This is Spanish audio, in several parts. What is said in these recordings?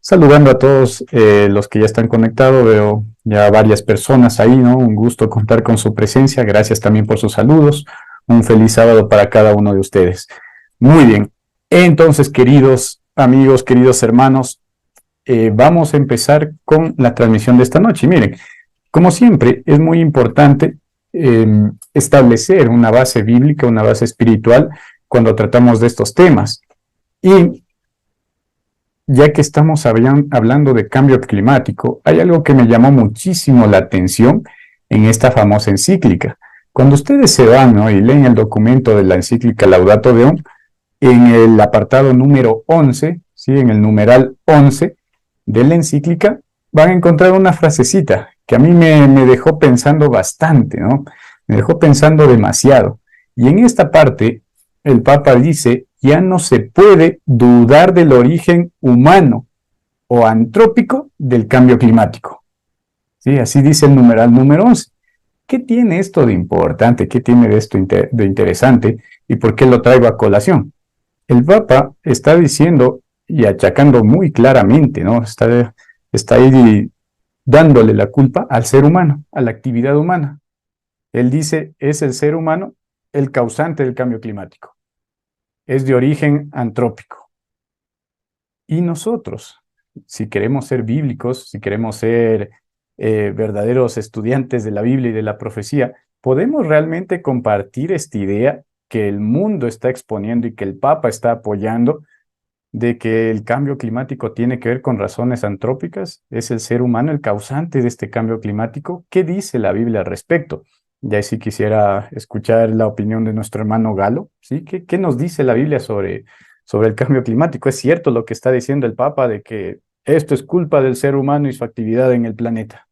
Saludando a todos los que ya están conectados, veo ya varias personas ahí, ¿no? Un gusto contar con su presencia, gracias también por sus saludos, un feliz sábado para cada uno de ustedes. Muy bien, entonces queridos amigos, queridos hermanos, vamos a empezar con la transmisión de esta noche. Miren, como siempre, es muy importante establecer una base bíblica, una base espiritual cuando tratamos de estos temas. Y ya que estamos hablando de cambio climático, hay algo que me llamó muchísimo la atención en esta famosa encíclica. Cuando ustedes se van, ¿no?, y leen el documento de la encíclica Laudato Deum, en el apartado número 11, ¿sí?, en el numeral 11 de la encíclica, van a encontrar una frasecita que a mí me dejó pensando bastante, ¿no? Me dejó pensando demasiado. Y en esta parte, el Papa dice: ya no se puede dudar del origen humano o antrópico del cambio climático. ¿Sí? Así dice el numeral número 11. ¿Qué tiene esto de importante? ¿Qué tiene de esto de interesante? ¿Y por qué lo traigo a colación? El Papa está diciendo y achacando muy claramente, ¿no? Está ahí dándole la culpa al ser humano, a la actividad humana. Él dice: es el ser humano el causante del cambio climático. Es de origen antrópico. Y nosotros, si queremos ser bíblicos, si queremos ser verdaderos estudiantes de la Biblia y de la profecía, podemos realmente compartir esta idea que el mundo está exponiendo y que el Papa está apoyando, de que el cambio climático tiene que ver con razones antrópicas. Es el ser humano el causante de este cambio climático. ¿Qué dice la Biblia al respecto? Ya sí quisiera escuchar la opinión de nuestro hermano Galo, ¿sí? ¿Qué nos dice la Biblia sobre el cambio climático? ¿Es cierto lo que está diciendo el Papa de que esto es culpa del ser humano y su actividad en el planeta?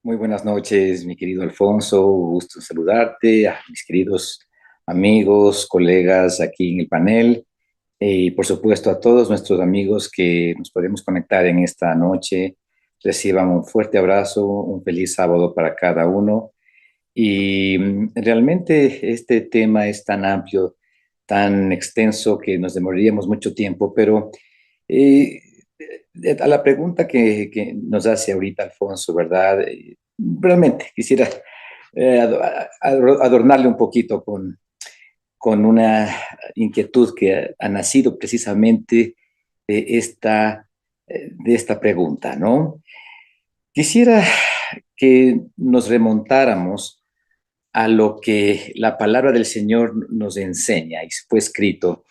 Muy buenas noches, mi querido Alfonso. Gusto saludarte, a mis queridos amigos, colegas aquí en el panel y por supuesto a todos nuestros amigos que nos podemos conectar en esta noche. Reciban un fuerte abrazo, un feliz sábado para cada uno. Y realmente este tema es tan amplio, tan extenso que nos demoraríamos mucho tiempo, pero eh, a la pregunta que nos hace ahorita Alfonso, ¿verdad? Realmente quisiera adornarle un poquito con una inquietud que ha nacido precisamente de esta pregunta, ¿no? Quisiera que nos remontáramos a lo que la palabra del Señor nos enseña y fue escrito.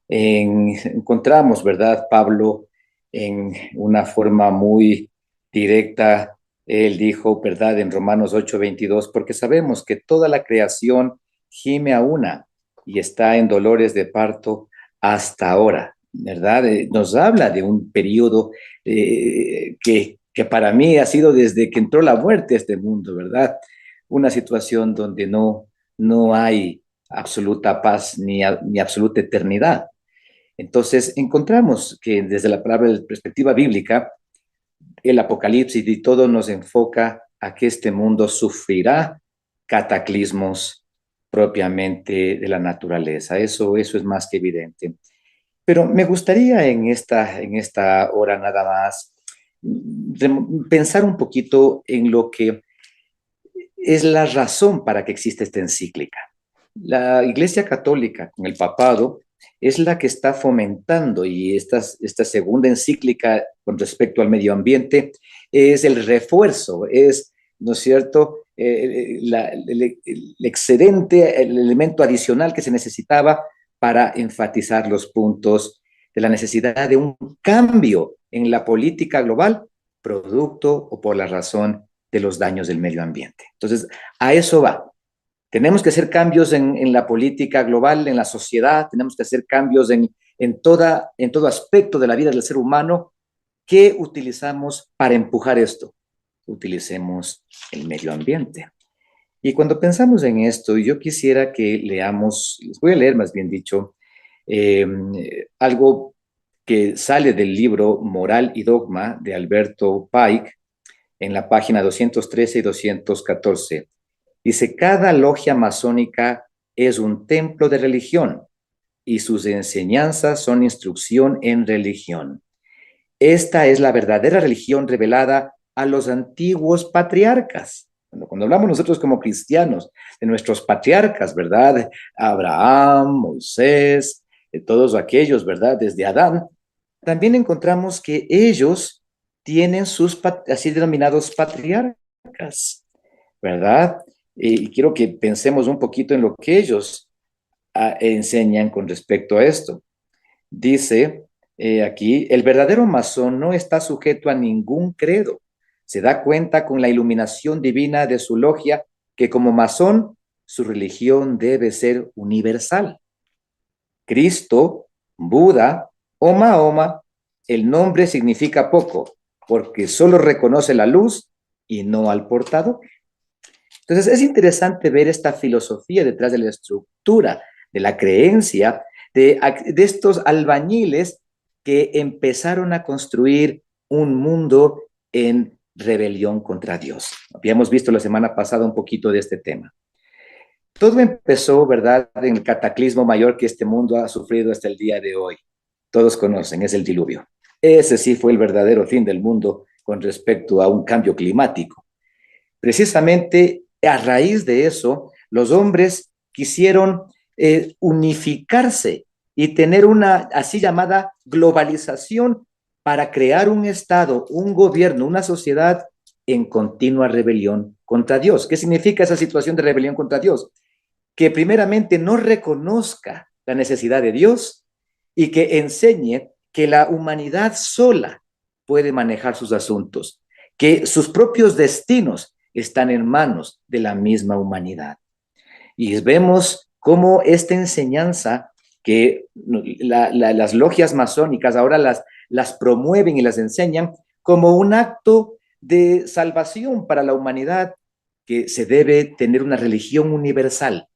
Encontramos, ¿verdad? Pablo en una forma muy directa, él dijo, ¿verdad? En Romanos 8:22, porque sabemos que toda la creación gime a una y está en dolores de parto hasta ahora, ¿verdad? Nos habla de un periodo que para mí ha sido desde que entró la muerte a este mundo, ¿verdad? Una situación donde no hay absoluta paz ni absoluta eternidad. Entonces, encontramos que desde la palabra de perspectiva bíblica, el Apocalipsis y todo nos enfoca a que este mundo sufrirá cataclismos propiamente de la naturaleza. Eso es más que evidente. Pero me gustaría en esta hora nada más pensar un poquito en lo que es la razón para que existe esta encíclica. La Iglesia Católica, con el papado, es la que está fomentando, y esta segunda encíclica con respecto al medio ambiente es el refuerzo, es, ¿no es cierto?, el excedente, el elemento adicional que se necesitaba para enfatizar los puntos de la necesidad de un cambio en la política global, producto o por la razón de los daños del medio ambiente. Entonces, a eso va. Tenemos que hacer cambios en la política global, en la sociedad, tenemos que hacer cambios en todo aspecto de la vida del ser humano. ¿Qué utilizamos para empujar esto? Utilicemos el medio ambiente. Y cuando pensamos en esto, yo quisiera que leamos, les voy a leer más bien dicho, eh, algo que sale del libro Moral y Dogma de Alberto Pike en la página 213 y 214. Dice, cada logia masónica es un templo de religión y sus enseñanzas son instrucción en religión. Esta es la verdadera religión revelada a los antiguos patriarcas. Cuando hablamos nosotros como cristianos de nuestros patriarcas, ¿verdad? Abraham, Moisés, todos aquellos, ¿verdad? Desde Adán, también encontramos que ellos tienen sus así denominados patriarcas, ¿verdad? Y quiero que pensemos un poquito en lo que ellos enseñan con respecto a esto. Dice aquí, el verdadero masón no está sujeto a ningún credo. Se da cuenta con la iluminación divina de su logia que como masón su religión debe ser universal. Cristo, Buda o Mahoma, el nombre significa poco, porque solo reconoce la luz y no al portador. Entonces es interesante ver esta filosofía detrás de la estructura, de la creencia de estos albañiles que empezaron a construir un mundo en rebelión contra Dios. Habíamos visto la semana pasada un poquito de este tema. Todo empezó, ¿verdad?, en el cataclismo mayor que este mundo ha sufrido hasta el día de hoy. Todos conocen, es el diluvio. Ese sí fue el verdadero fin del mundo con respecto a un cambio climático. Precisamente a raíz de eso, los hombres quisieron unificarse y tener una así llamada globalización para crear un Estado, un gobierno, una sociedad en continua rebelión contra Dios. ¿Qué significa esa situación de rebelión contra Dios? Que primeramente no reconozca la necesidad de Dios y que enseñe que la humanidad sola puede manejar sus asuntos, que sus propios destinos están en manos de la misma humanidad. Y vemos cómo esta enseñanza que las logias masónicas ahora las promueven y las enseñan como un acto de salvación para la humanidad, que se debe tener una religión universal,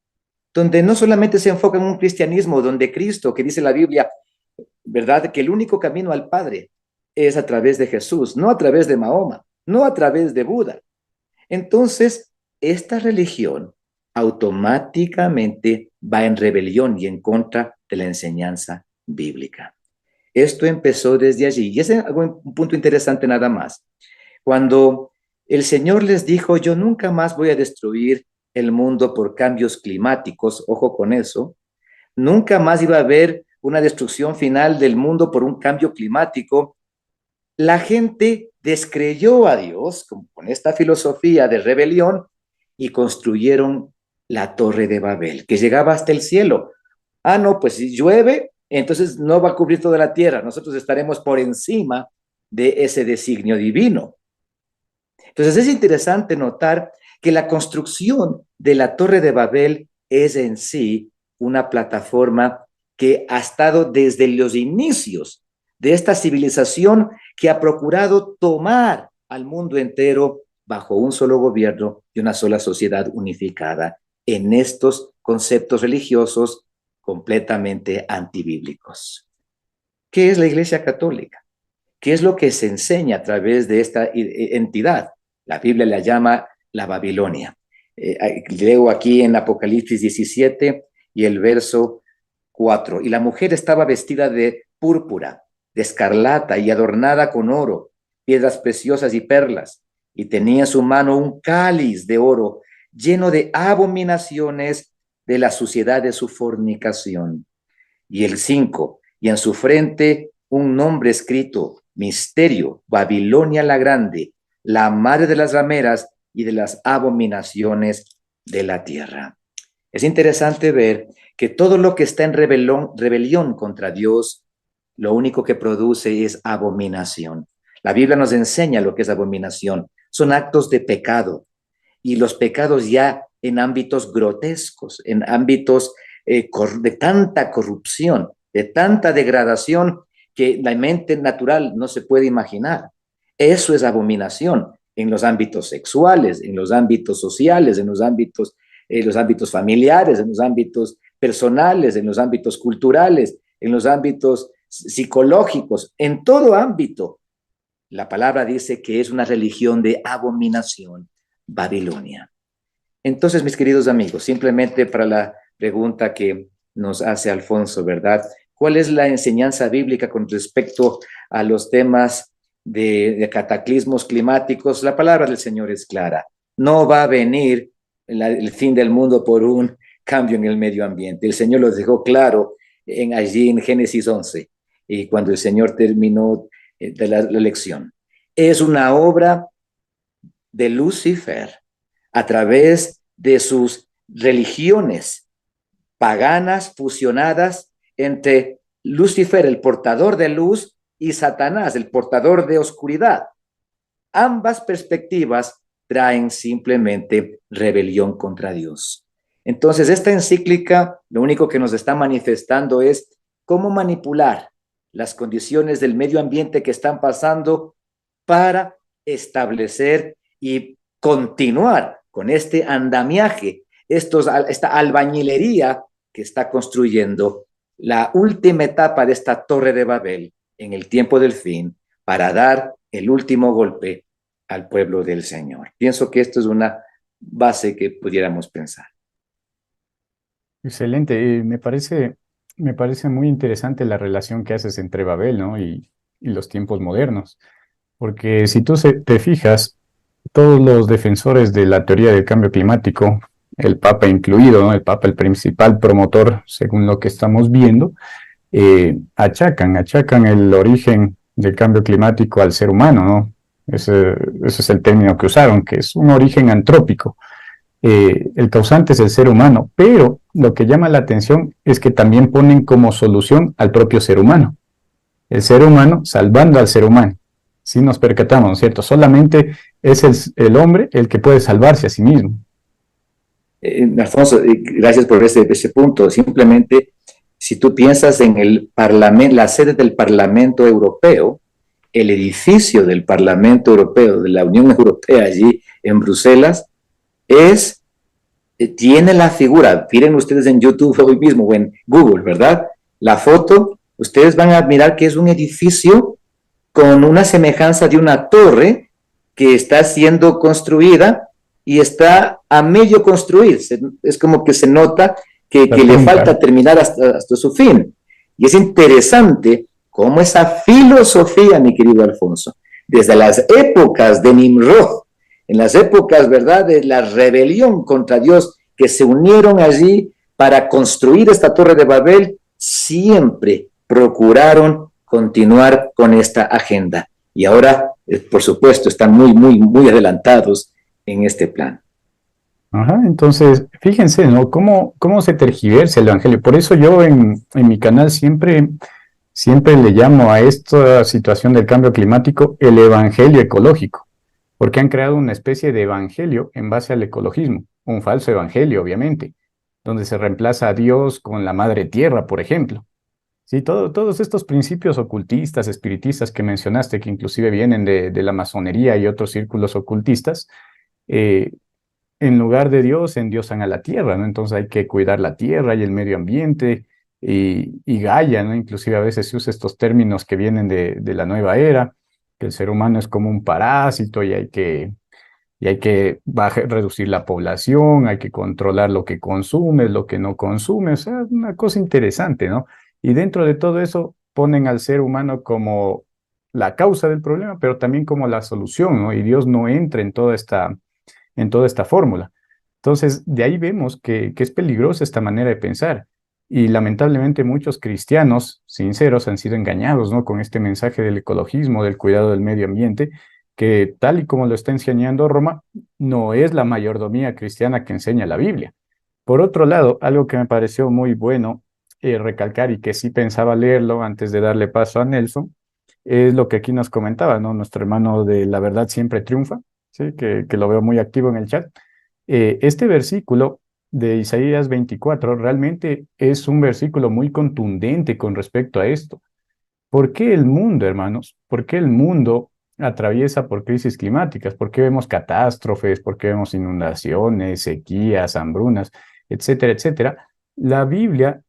donde no solamente se enfoca en un cristianismo, donde Cristo, que dice la Biblia, ¿verdad?, que el único camino al Padre es a través de Jesús, no a través de Mahoma, no a través de Buda. Entonces, esta religión automáticamente va en rebelión y en contra de la enseñanza bíblica. Esto empezó desde allí. Y ese es un punto interesante nada más. Cuando el Señor les dijo, yo nunca más voy a destruir el mundo por cambios climáticos, ojo con eso, nunca más iba a haber una destrucción final del mundo por un cambio climático, la gente descreyó a Dios con esta filosofía de rebelión y construyeron la Torre de Babel, que llegaba hasta el cielo. Ah, no, pues si llueve, entonces no va a cubrir toda la tierra, nosotros estaremos por encima de ese designio divino. Entonces es interesante notar que la construcción de la Torre de Babel es en sí una plataforma que ha estado desde los inicios de esta civilización, que ha procurado tomar al mundo entero bajo un solo gobierno y una sola sociedad unificada en estos conceptos religiosos completamente antibíblicos. ¿Qué es la Iglesia Católica? ¿Qué es lo que se enseña a través de esta entidad? La Biblia la llama la Babilonia. Leo aquí en Apocalipsis 17 y el verso 4. Y la mujer estaba vestida de púrpura, de escarlata y adornada con oro, piedras preciosas y perlas, y tenía en su mano un cáliz de oro lleno de abominaciones de la suciedad de su fornicación. Y el 5, y en su frente un nombre escrito, Misterio, Babilonia la Grande, la madre de las rameras y de las abominaciones de la tierra. Es interesante ver que todo lo que está en rebelión contra Dios, lo único que produce es abominación. La Biblia nos enseña lo que es abominación. Son actos de pecado, y los pecados ya en ámbitos grotescos, en ámbitos de tanta corrupción, de tanta degradación que la mente natural no se puede imaginar. Eso es abominación en los ámbitos sexuales, en los ámbitos sociales, en los ámbitos familiares, en los ámbitos personales, en los ámbitos culturales, en los ámbitos psicológicos, en todo ámbito. La palabra dice que es una religión de abominación, Babilonia. Entonces, mis queridos amigos, simplemente para la pregunta que nos hace Alfonso, ¿verdad? ¿Cuál es la enseñanza bíblica con respecto a los temas de cataclismos climáticos? La palabra del Señor es clara. No va a venir el fin del mundo por un cambio en el medio ambiente. El Señor lo dejó claro allí en Génesis 11, y cuando el Señor terminó de la lección. Es una obra de Lucifer a través de sus religiones paganas fusionadas entre Lucifer, el portador de luz, y Satanás, el portador de oscuridad. Ambas perspectivas traen simplemente rebelión contra Dios. Entonces, esta encíclica lo único que nos está manifestando es cómo manipular las condiciones del medio ambiente que están pasando para establecer y continuar con este andamiaje, esta albañilería que está construyendo la última etapa de esta Torre de Babel en el tiempo del fin para dar el último golpe al pueblo del Señor. Pienso que esto es una base que pudiéramos pensar. Excelente. Me parece muy interesante la relación que haces entre Babel, ¿no? Y los tiempos modernos. Porque si tú te fijas, todos los defensores de la teoría del cambio climático, el Papa incluido, ¿no? El Papa, el principal promotor, según lo que estamos viendo, achacan el origen del cambio climático al ser humano, ¿no? Ese es el término que usaron, que es un origen antrópico. El causante es el ser humano, pero lo que llama la atención es que también ponen como solución al propio ser humano. El ser humano salvando al ser humano. Si nos percatamos, ¿no es cierto? Solamente es el hombre el que puede salvarse a sí mismo. Alfonso, gracias por ese punto. Simplemente, si tú piensas en el Parlamento, la sede del Parlamento Europeo, el edificio del Parlamento Europeo, de la Unión Europea allí en Bruselas, tiene la figura, miren ustedes en YouTube hoy mismo o en Google, ¿verdad? La foto, ustedes van a mirar que es un edificio con una semejanza de una torre que está siendo construida y está a medio construir. Es como que se nota que le falta terminar hasta su fin. Y es interesante cómo esa filosofía, mi querido Alfonso, desde las épocas de Nimrod, en las épocas, ¿verdad?, de la rebelión contra Dios, que se unieron allí para construir esta Torre de Babel, siempre procuraron continuar con esta agenda. Y ahora, por supuesto, están muy adelantados en este plan. Ajá, entonces, fíjense, ¿no? ¿Cómo se tergiversa el Evangelio? Por eso yo en mi canal siempre le llamo a esta situación del cambio climático el Evangelio ecológico, porque han creado una especie de evangelio en base al ecologismo, un falso evangelio, obviamente, donde se reemplaza a Dios con la madre tierra, por ejemplo. Sí, todos estos principios ocultistas, espiritistas que mencionaste, que inclusive vienen de la masonería y otros círculos ocultistas, en lugar de Dios, endiosan a la tierra, ¿no? Entonces hay que cuidar la tierra y el medio ambiente y Gaia, ¿no? Inclusive a veces se usa estos términos que vienen de la nueva era, que el ser humano es como un parásito y hay que reducir la población, hay que controlar lo que consume, lo que no consume, o sea, una cosa interesante, ¿no? Y dentro de todo eso ponen al ser humano como la causa del problema, pero también como la solución, ¿no? Y Dios no entra en toda esta fórmula. Entonces, de ahí vemos que es peligrosa esta manera de pensar. Y lamentablemente muchos cristianos sinceros han sido engañados, ¿no? Con este mensaje del ecologismo, del cuidado del medio ambiente, que tal y como lo está enseñando Roma, no es la mayordomía cristiana que enseña la Biblia. Por otro lado, algo que me pareció muy bueno recalcar y que sí pensaba leerlo antes de darle paso a Nelson, es lo que aquí nos comentaba, ¿no? Nuestro hermano de La Verdad Siempre Triunfa, ¿sí? Que lo veo muy activo en el chat. Este versículo de Isaías 24 realmente es un versículo muy contundente con respecto a esto. ¿Por qué el mundo, hermanos? ¿Por qué el mundo atraviesa por crisis climáticas? ¿Por qué vemos catástrofes? ¿Por qué vemos inundaciones, sequías, hambrunas, etcétera, etcétera? La Biblia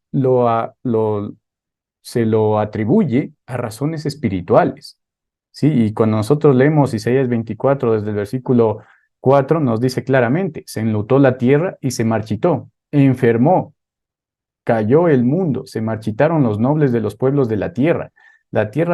se lo atribuye a razones espirituales, ¿sí? Y cuando nosotros leemos Isaías 24 desde el versículo 4, nos dice claramente, se enlutó la tierra y se marchitó, enfermó. cayó el mundo, se marchitaron los nobles de los pueblos de la tierra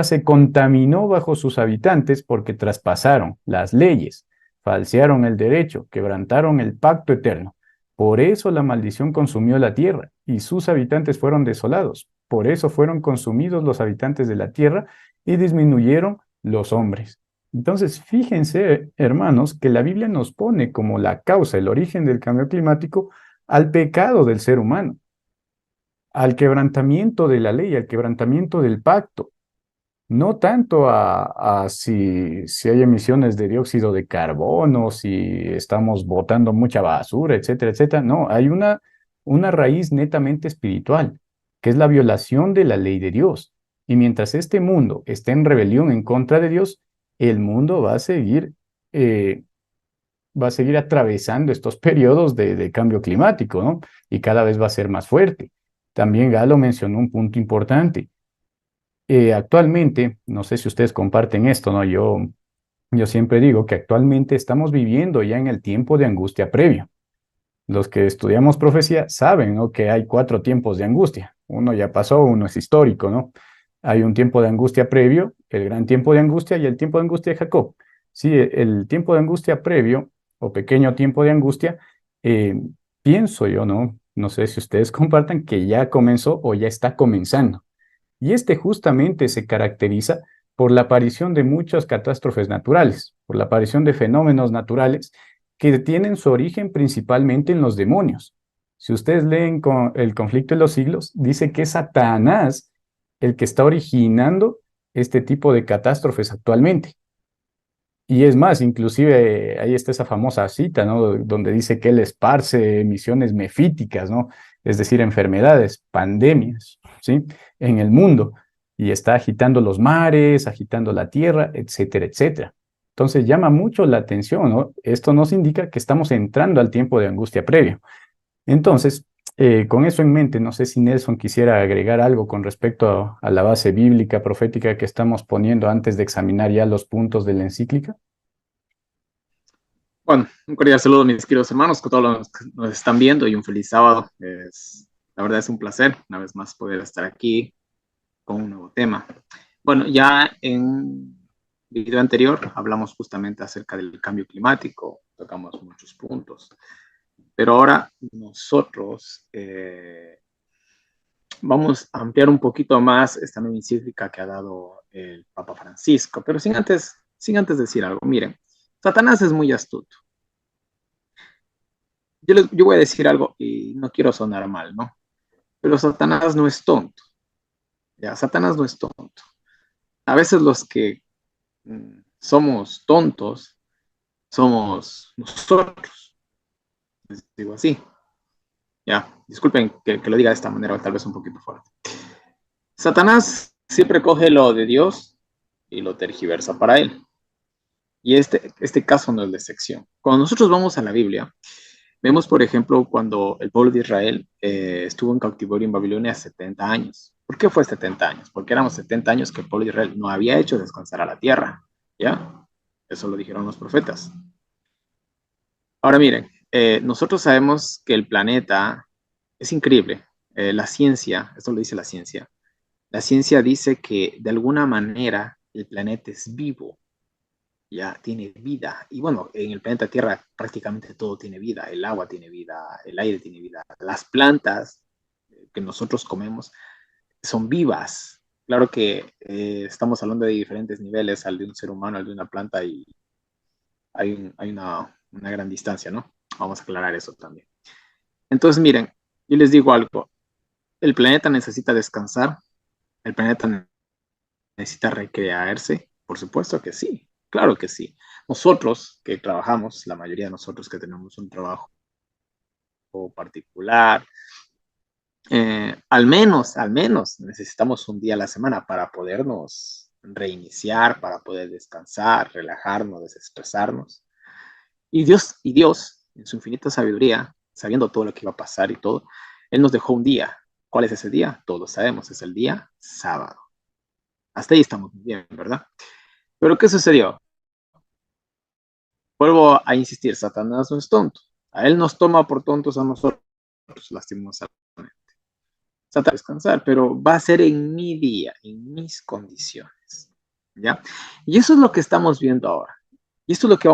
se contaminó bajo sus habitantes porque traspasaron las leyes, falsearon el derecho, quebrantaron el pacto eterno. Por eso la maldición consumió la tierra y sus habitantes fueron desolados. Por eso fueron consumidos los habitantes de la tierra y disminuyeron los hombres. Entonces, fíjense, hermanos, que la Biblia nos pone como la causa, el origen del cambio climático, al pecado del ser humano, al quebrantamiento de la ley, al quebrantamiento del pacto, no tanto a si hay emisiones de dióxido de carbono, si estamos botando mucha basura, etcétera, etcétera. No, hay una raíz netamente espiritual, que es la violación de la ley de Dios. Y mientras este mundo esté en rebelión en contra de Dios, el mundo eh, va a seguir atravesando estos periodos de cambio climático, ¿no? Y cada vez va a ser más fuerte. También Galo mencionó un punto importante. Actualmente, no sé si ustedes comparten esto, ¿no? Yo siempre digo que actualmente estamos viviendo ya en el tiempo de angustia previo. Los que estudiamos profecía saben, ¿no? Que hay 4 tiempos de angustia. Uno ya pasó, uno es histórico, ¿no? Hay un tiempo de angustia previo, el gran tiempo de angustia y el tiempo de angustia de Jacob. Sí, el tiempo de angustia previo o pequeño tiempo de angustia, eh, pienso yo, ¿no? No sé si ustedes compartan que ya comenzó o ya está comenzando. Y este justamente se caracteriza por la aparición de muchas catástrofes naturales, por la aparición de fenómenos naturales que tienen su origen principalmente en los demonios. Si ustedes leen el conflicto de los siglos, dice que es Satanás el que está originando este tipo de catástrofes actualmente. Y es más, inclusive ahí está esa famosa cita, ¿no? Donde dice que él esparce emisiones mefíticas, ¿no? Es decir, enfermedades, pandemias, ¿sí? En el mundo. Y está agitando los mares, agitando la tierra, etcétera, etcétera. Entonces llama mucho la atención, ¿no? Esto nos indica que estamos entrando al tiempo de angustia previo. Entonces, con eso en mente, no sé si Nelson quisiera agregar algo con respecto a la base bíblica, profética que estamos poniendo antes de examinar ya los puntos de la encíclica. Bueno, un cordial saludo, mis queridos hermanos, con todos los que nos están viendo y un feliz sábado. La verdad es un placer, una vez más, poder estar aquí con un nuevo tema. Bueno, ya en el video anterior hablamos justamente acerca del cambio climático, tocamos muchos puntos, pero ahora nosotros vamos a ampliar un poquito más esta nueva encíclica que ha dado el Papa Francisco, pero sin antes decir algo. Miren, Satanás es muy astuto. Yo voy a decir algo y no quiero sonar mal, ¿no? Pero Satanás no es tonto. Ya, Satanás no es tonto. A veces los que somos tontos somos nosotros. Les digo así. Ya, disculpen que lo diga de esta manera, tal vez un poquito fuerte. Satanás siempre coge lo de Dios y lo tergiversa para él. Y este caso no es la excepción. Cuando nosotros vamos a la Biblia, vemos, por ejemplo, cuando el pueblo de Israel estuvo en cautiverio en Babilonia 70 años. ¿Por qué fue 70 años? Porque éramos 70 años que el pueblo de Israel no había hecho descansar a la tierra. ¿Ya? Eso lo dijeron los profetas. Ahora miren, nosotros sabemos que el planeta es increíble. La ciencia, esto lo dice la ciencia dice que de alguna manera el planeta es vivo, ya tiene vida. Y bueno, en el planeta Tierra prácticamente todo tiene vida. El agua tiene vida, el aire tiene vida. Las plantas que nosotros comemos son vivas. Claro que estamos hablando de diferentes niveles, al de un ser humano, al de una planta, y hay una gran distancia, ¿no? Vamos a aclarar eso también. Entonces, miren, yo les digo algo. El planeta necesita descansar, el planeta necesita recrearse, por supuesto que sí, claro que sí. Nosotros que trabajamos, la mayoría de nosotros que tenemos un trabajo particular, al menos necesitamos un día a la semana para podernos reiniciar, para poder descansar, relajarnos, desestresarnos. Y Dios, en su infinita sabiduría, sabiendo todo lo que iba a pasar y todo, Él nos dejó un día. ¿Cuál es ese día? Todos sabemos, es el día sábado. Hasta ahí estamos bien, ¿verdad? Pero ¿qué sucedió? Vuelvo a insistir, Satanás no es tonto. A él nos toma por tontos a nosotros, lastimosamente. Satanás descansar, pero va a ser en mi día, en mis condiciones, ¿ya? Y eso es lo que estamos viendo ahora. Y esto es lo que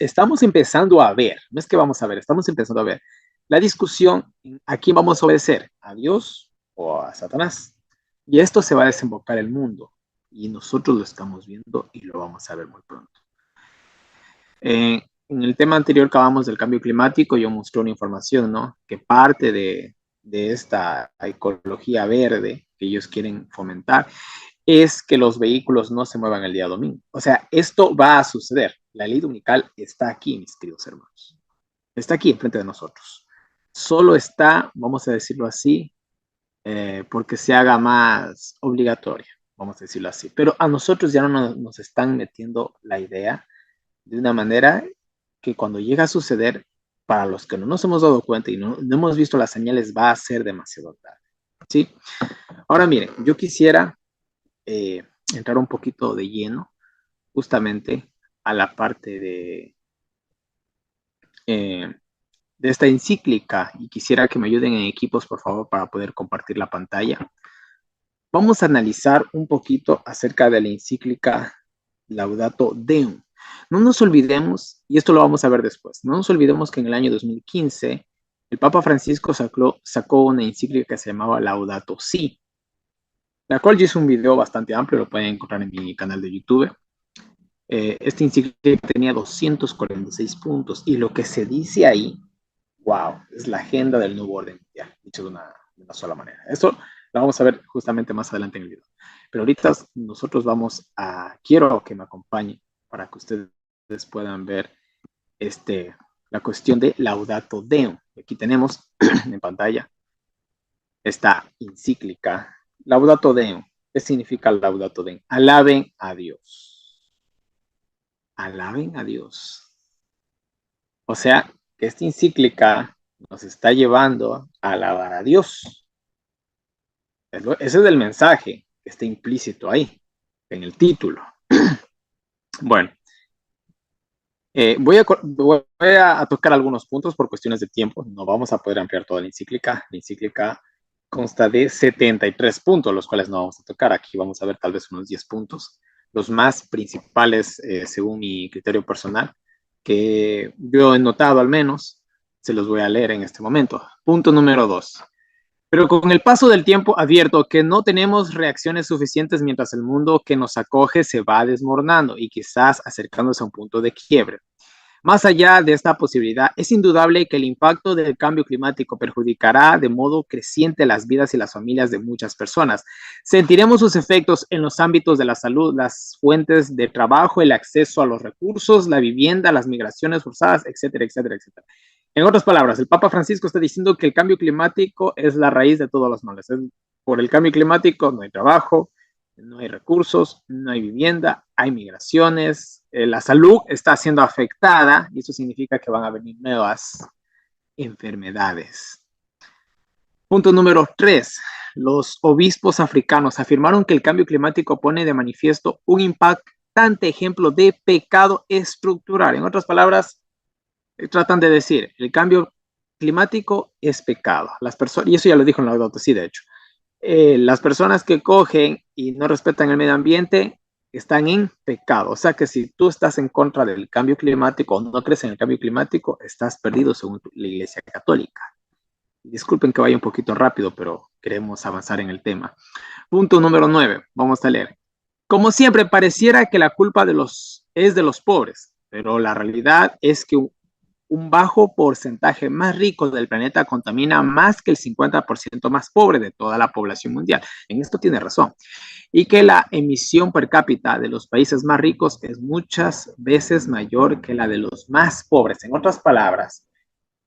estamos empezando a ver. No es que vamos a ver, estamos empezando a ver. La discusión, ¿a quién vamos a obedecer? ¿A Dios o a Satanás? Y esto se va a desembocar el mundo. Y nosotros lo estamos viendo y lo vamos a ver muy pronto. En el tema anterior que hablamos del cambio climático, yo mostré una información, ¿no? Que parte de esta ecología verde que ellos quieren fomentar es que los vehículos no se muevan el día domingo. O sea, esto va a suceder. La ley dominical está aquí, mis queridos hermanos. Está aquí enfrente de nosotros. Solo está, vamos a decirlo así, porque se haga más obligatoria, vamos a decirlo así. Pero a nosotros ya no nos están metiendo la idea de una manera que cuando llega a suceder, para los que no nos hemos dado cuenta y no hemos visto las señales, va a ser demasiado tarde. ¿Sí? Ahora miren, yo quisiera entrar un poquito de lleno justamente a la parte de esta encíclica y quisiera que me ayuden en equipos, por favor, para poder compartir la pantalla. Vamos a analizar un poquito acerca de la encíclica Laudato Deum. No nos olvidemos, y esto lo vamos a ver después, no nos olvidemos que en el año 2015 el Papa Francisco sacó una encíclica que se llamaba Laudato Si, la cual yo hice un video bastante amplio, lo pueden encontrar en mi canal de YouTube. Esta encíclica tenía 246 puntos y lo que se dice ahí, wow, es la agenda del nuevo orden mundial, dicho de una sola manera. Esto lo vamos a ver justamente más adelante en el video. Pero ahorita nosotros quiero que me acompañen para que ustedes puedan ver la cuestión de Laudato Deum. Aquí tenemos en pantalla esta encíclica Laudato Deum. ¿Qué significa Laudato Deum? Alaben a Dios. Alaben a Dios. O sea, que esta encíclica nos está llevando a alabar a Dios. Ese es el mensaje que está implícito ahí, en el título. Bueno, voy a tocar algunos puntos por cuestiones de tiempo. No vamos a poder ampliar toda la encíclica. La encíclica consta de 73 puntos, los cuales no vamos a tocar. Aquí vamos a ver tal vez unos 10 puntos. Los más principales, según mi criterio personal, que yo he notado al menos, se los voy a leer en este momento. Punto número 2. Pero con el paso del tiempo advierto que no tenemos reacciones suficientes mientras el mundo que nos acoge se va desmoronando y quizás acercándose a un punto de quiebre. Más allá de esta posibilidad, es indudable que el impacto del cambio climático perjudicará de modo creciente las vidas y las familias de muchas personas. Sentiremos sus efectos en los ámbitos de la salud, las fuentes de trabajo, el acceso a los recursos, la vivienda, las migraciones forzadas, etcétera, etcétera, etcétera. En otras palabras, el Papa Francisco está diciendo que el cambio climático es la raíz de todos los males. Por el cambio climático no hay trabajo, no hay recursos, no hay vivienda, hay migraciones, la salud está siendo afectada y eso significa que van a venir nuevas enfermedades. Punto número 3. Los obispos africanos afirmaron que el cambio climático pone de manifiesto un impactante ejemplo de pecado estructural. En otras palabras, tratan de decir, el cambio climático es pecado. Las personas, y eso ya lo dijo en la Laudato Si, de hecho. Las personas que cogen y no respetan el medio ambiente están en pecado. O sea que si tú estás en contra del cambio climático o no crees en el cambio climático, estás perdido según la Iglesia Católica. Disculpen que vaya un poquito rápido, pero queremos avanzar en el tema. Punto número 9. Vamos a leer. Como siempre, pareciera que la culpa es de los pobres, pero la realidad es que un bajo porcentaje más rico del planeta contamina más que el 50% más pobre de toda la población mundial. En esto tiene razón. Y que la emisión per cápita de los países más ricos es muchas veces mayor que la de los más pobres. En otras palabras,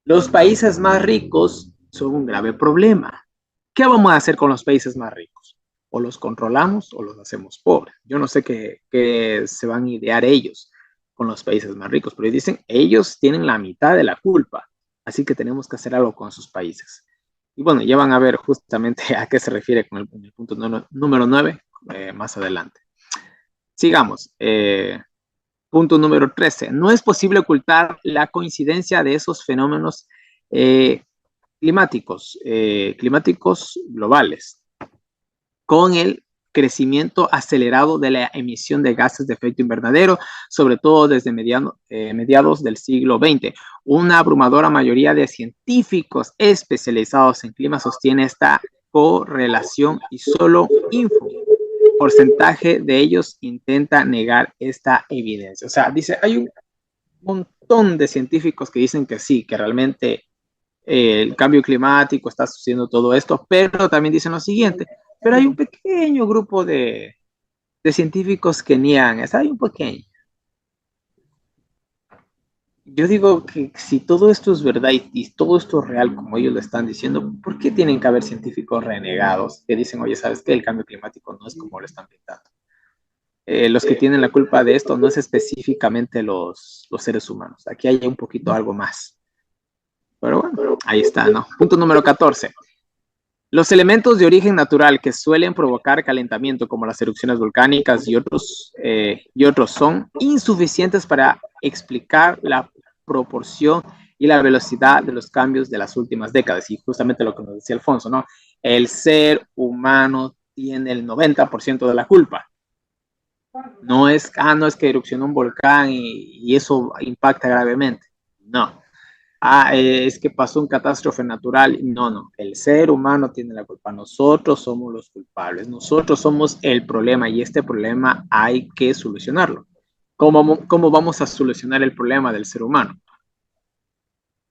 los países más ricos son un grave problema. ¿Qué vamos a hacer con los países más ricos? O los controlamos o los hacemos pobres. Yo no sé qué se van a idear ellos con los países más ricos, pero dicen, ellos tienen la mitad de la culpa, así que tenemos que hacer algo con sus países. Y bueno, ya van a ver justamente a qué se refiere con el punto número 9 más adelante. Sigamos. Punto número 13. No es posible ocultar la coincidencia de esos fenómenos climáticos globales, con el crecimiento acelerado de la emisión de gases de efecto invernadero, sobre todo desde mediados del siglo XX. Una abrumadora mayoría de científicos especializados en clima sostiene esta correlación y solo un porcentaje de ellos intenta negar esta evidencia. O sea, dice, hay un montón de científicos que dicen que sí, que realmente el cambio climático está sucediendo todo esto, pero también dicen lo siguiente, pero hay un pequeño grupo de científicos que niegan, hay un pequeño. Yo digo que si todo esto es verdad y todo esto es real, como ellos lo están diciendo, ¿por qué tienen que haber científicos renegados que dicen, oye, ¿sabes qué? El cambio climático no es como lo están pintando. Los que tienen la culpa de esto no es específicamente los seres humanos. Aquí hay un poquito algo más. Pero bueno, ahí está, ¿no? Punto número 14. Los elementos de origen natural que suelen provocar calentamiento, como las erupciones volcánicas y otros son insuficientes para explicar la proporción y la velocidad de los cambios de las últimas décadas. Y justamente lo que nos decía Alfonso, ¿no? El ser humano tiene el 90% de la culpa. No es que erupcionó un volcán y eso impacta gravemente. No. Es que pasó una catástrofe natural. No. El ser humano tiene la culpa. Nosotros somos los culpables. Nosotros somos el problema y este problema hay que solucionarlo. ¿Cómo vamos a solucionar el problema del ser humano?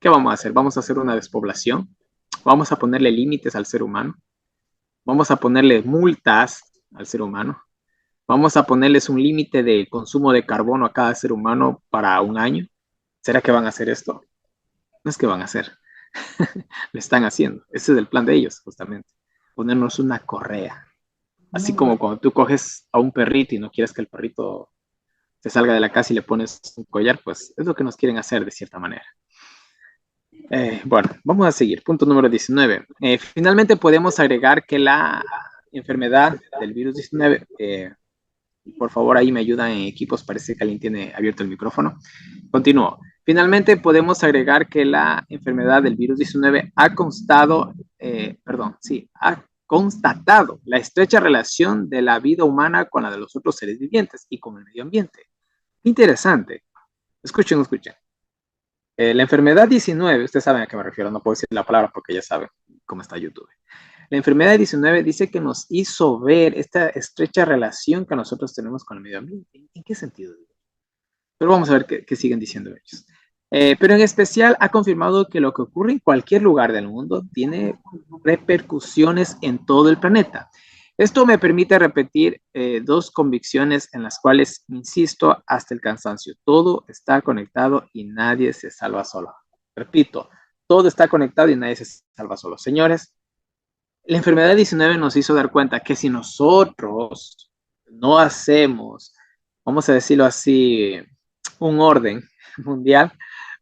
¿Qué vamos a hacer? ¿Vamos a hacer una despoblación? ¿Vamos a ponerle límites al ser humano? ¿Vamos a ponerle multas al ser humano? ¿Vamos a ponerles un límite de consumo de carbono a cada ser humano para un año? ¿Será que van a hacer esto? No es que van a hacer. Lo están haciendo. Ese es el plan de ellos, justamente. Ponernos una correa. Así como cuando tú coges a un perrito y no quieres que el perrito se salga de la casa y le pones un collar, pues es lo que nos quieren hacer de cierta manera. Bueno, vamos a seguir. Punto número 19. Finalmente podemos agregar que la enfermedad del virus 19... por favor, ahí me ayudan en equipos, parece que alguien tiene abierto el micrófono. Continúo. Finalmente, podemos agregar que la enfermedad del virus 19 ha constatado la estrecha relación de la vida humana con la de los otros seres vivientes y con el medio ambiente. Interesante. Escuchen. La enfermedad 19, ustedes saben a qué me refiero, no puedo decir la palabra porque ya saben cómo está YouTube. La enfermedad 19 dice que nos hizo ver esta estrecha relación que nosotros tenemos con el medio ambiente. ¿En qué sentido? Pero vamos a ver qué siguen diciendo ellos. Pero en especial ha confirmado que lo que ocurre en cualquier lugar del mundo tiene repercusiones en todo el planeta. Esto me permite repetir dos convicciones en las cuales insisto hasta el cansancio. Todo está conectado y nadie se salva solo. Repito, todo está conectado y nadie se salva solo. Señores, la enfermedad 19 nos hizo dar cuenta que si nosotros no hacemos, vamos a decirlo así, un orden mundial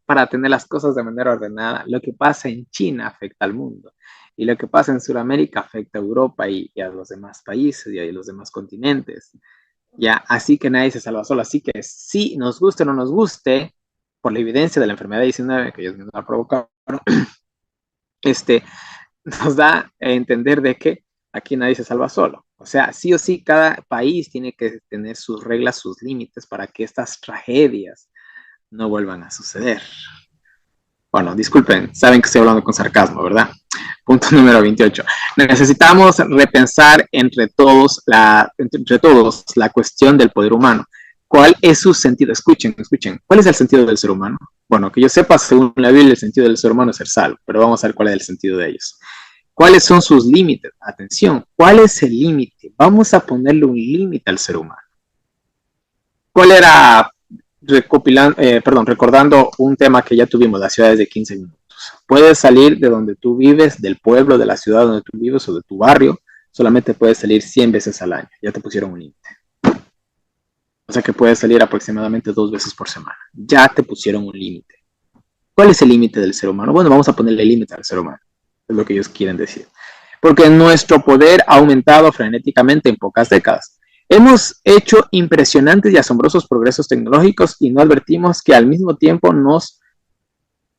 para tener las cosas de manera ordenada, lo que pasa en China afecta al mundo y lo que pasa en Sudamérica afecta a Europa y a los demás países y a los demás continentes. Ya, así que nadie se salva solo. Así que si nos guste o no nos guste, por la evidencia de la enfermedad 19 que ellos mismos la provocaron, nos da a entender de que aquí nadie se salva solo. O sea, sí o sí, cada país tiene que tener sus reglas, sus límites para que estas tragedias no vuelvan a suceder. Bueno, disculpen, saben que estoy hablando con sarcasmo, ¿verdad? Punto número 28. Necesitamos repensar entre todos la cuestión del poder humano. ¿Cuál es su sentido? Escuchen. ¿Cuál es el sentido del ser humano? Bueno, que yo sepa, según la Biblia, el sentido del ser humano es ser salvo, pero vamos a ver cuál es el sentido de ellos. ¿Cuáles son sus límites? Atención, ¿cuál es el límite? Vamos a ponerle un límite al ser humano. ¿Cuál era, recordando un tema que ya tuvimos, las ciudades de 15 minutos? Puedes salir de donde tú vives, del pueblo, de la ciudad donde tú vives o de tu barrio, solamente puedes salir 100 veces al año. Ya te pusieron un límite. O sea que puedes salir aproximadamente 2 veces por semana. Ya te pusieron un límite. ¿Cuál es el límite del ser humano? Bueno, vamos a ponerle límite al ser humano. Es lo que ellos quieren decir. Porque nuestro poder ha aumentado frenéticamente en pocas décadas. Hemos hecho impresionantes y asombrosos progresos tecnológicos y no advertimos que al mismo tiempo nos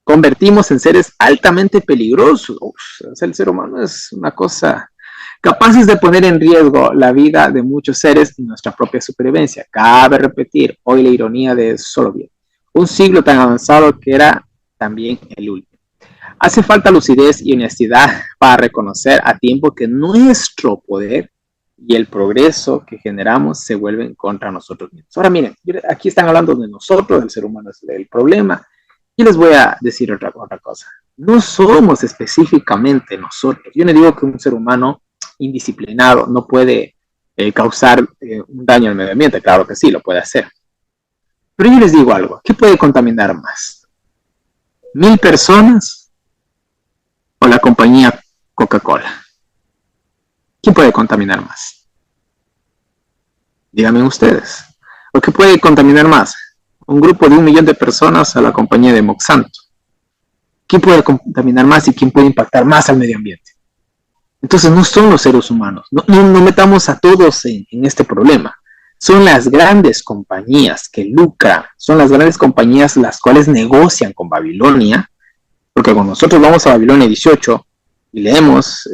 convertimos en seres altamente peligrosos. Uf, el ser humano es una cosa capaces de poner en riesgo la vida de muchos seres y nuestra propia supervivencia. Cabe repetir, hoy la ironía de solo bien. Un siglo tan avanzado que era también el último. Hace falta lucidez y honestidad para reconocer a tiempo que nuestro poder y el progreso que generamos se vuelven contra nosotros mismos. Ahora miren, aquí están hablando de nosotros, del ser humano es el problema. Y les voy a decir otra cosa. No somos específicamente nosotros. Yo no digo que un ser humano indisciplinado no puede causar un daño al medio ambiente. Claro que sí, lo puede hacer. Pero yo les digo algo. ¿Qué puede contaminar más? ¿1000 personas o la compañía Coca-Cola? ¿Quién puede contaminar más? Díganme ustedes. ¿O qué puede contaminar más? Un grupo de 1 millón de personas a la compañía de Monsanto. ¿Quién puede contaminar más y quién puede impactar más al medio ambiente? Entonces no son los seres humanos. No metamos a todos en este problema. Son las grandes compañías que lucran. Son las grandes compañías las cuales negocian con Babilonia. Porque cuando nosotros vamos a Babilonia 18 y leemos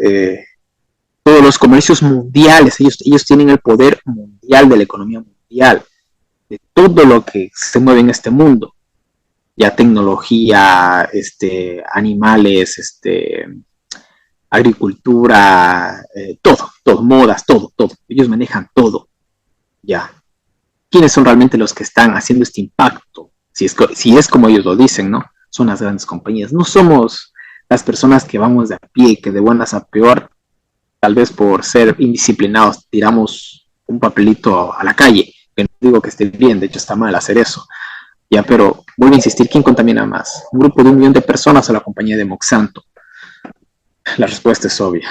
todos los comercios mundiales, ellos tienen el poder mundial de la economía mundial, de todo lo que se mueve en este mundo, ya tecnología, animales, agricultura, todo, modas, todo, ellos manejan todo, ya. ¿Quiénes son realmente los que están haciendo este impacto? Si es como ellos lo dicen, ¿no? Son las grandes compañías, no somos las personas que vamos de a pie, que de buenas a peor, tal vez por ser indisciplinados, tiramos un papelito a la calle, que no digo que esté bien, de hecho está mal hacer eso, ya, pero vuelvo a insistir, ¿quién contamina más? ¿Un grupo de 1 millón de personas o la compañía de Monsanto? La respuesta es obvia.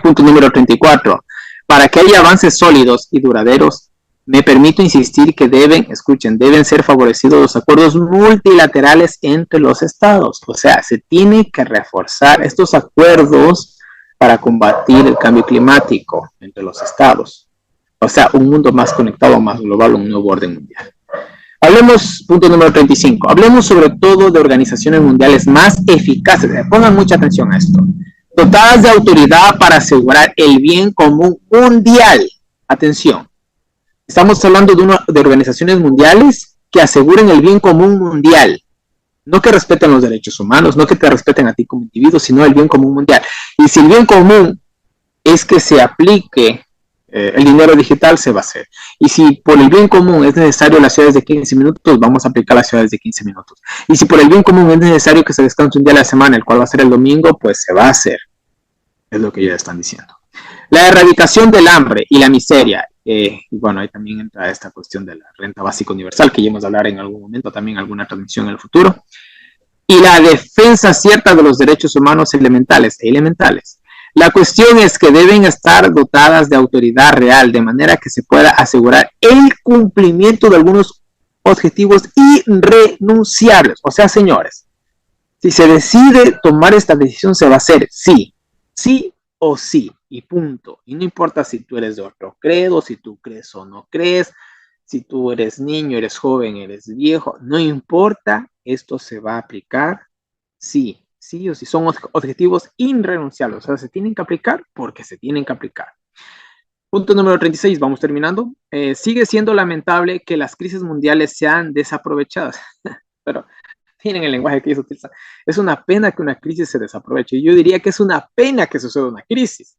Punto número 34. Para que haya avances sólidos y duraderos, me permito insistir que deben ser favorecidos los acuerdos multilaterales entre los estados. O sea, se tiene que reforzar estos acuerdos para combatir el cambio climático entre los estados. O sea, un mundo más conectado, más global, un nuevo orden mundial. Hablemos, punto número 35, hablemos sobre todo de organizaciones mundiales más eficaces. Pongan mucha atención a esto. Dotadas de autoridad para asegurar el bien común mundial. Atención. Estamos hablando de organizaciones mundiales que aseguren el bien común mundial. No que respeten los derechos humanos, no que te respeten a ti como individuo, sino el bien común mundial. Y si el bien común es que se aplique el dinero digital, se va a hacer. Y si por el bien común es necesario las ciudades de 15 minutos, vamos a aplicar las ciudades de 15 minutos. Y si por el bien común es necesario que se descanse un día a la semana, el cual va a ser el domingo, pues se va a hacer. Es lo que ellos están diciendo. La erradicación del hambre y la miseria. Y bueno, ahí también entra esta cuestión de la renta básica universal, que ya vamos a hablar en algún momento, también alguna transmisión en el futuro. Y la defensa cierta de los derechos humanos elementales. La cuestión es que deben estar dotadas de autoridad real, de manera que se pueda asegurar el cumplimiento de algunos objetivos irrenunciables. O sea, señores, si se decide tomar esta decisión, se va a hacer sí o sí, y punto. Y no importa si tú eres de otro credo, si tú crees o no crees, si tú eres niño, eres joven, eres viejo, no importa, esto se va a aplicar sí o sí, son objetivos irrenunciables, o sea, se tienen que aplicar porque se tienen que aplicar. Punto número 36, vamos terminando. Sigue siendo lamentable que las crisis mundiales sean desaprovechadas, pero miren el lenguaje que ellos utilizan. Es una pena que una crisis se desaproveche. Yo diría que es una pena que suceda una crisis.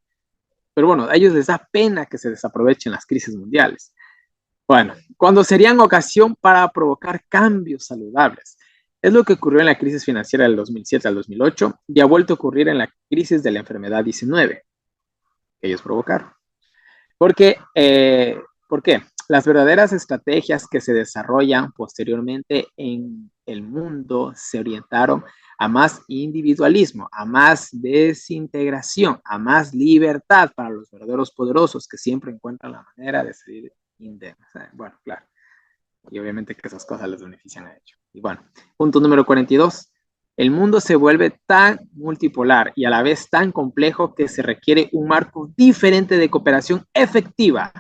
Pero bueno, a ellos les da pena que se desaprovechen las crisis mundiales. Bueno, cuando serían ocasión para provocar cambios saludables. Es lo que ocurrió en la crisis financiera del 2007 al 2008 y ha vuelto a ocurrir en la crisis de la enfermedad 19 que ellos provocaron. ¿Por qué? Las verdaderas estrategias que se desarrollan posteriormente en el mundo se orientaron a más individualismo, a más desintegración, a más libertad para los verdaderos poderosos que siempre encuentran la manera de salir indemnes. Bueno, claro. Y obviamente que esas cosas les benefician a ellos. Y bueno, punto número 42. El mundo se vuelve tan multipolar y a la vez tan complejo que se requiere un marco diferente de cooperación efectiva.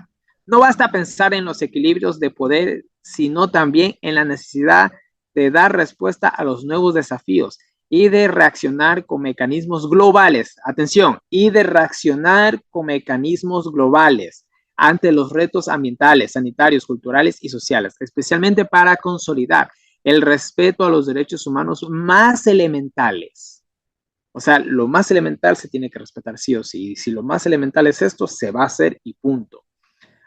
No basta pensar en los equilibrios de poder, sino también en la necesidad de dar respuesta a los nuevos desafíos y de reaccionar con mecanismos globales. Atención, y de reaccionar con mecanismos globales ante los retos ambientales, sanitarios, culturales y sociales, especialmente para consolidar el respeto a los derechos humanos más elementales. O sea, lo más elemental se tiene que respetar sí o sí. Y si lo más elemental es esto, se va a hacer y punto.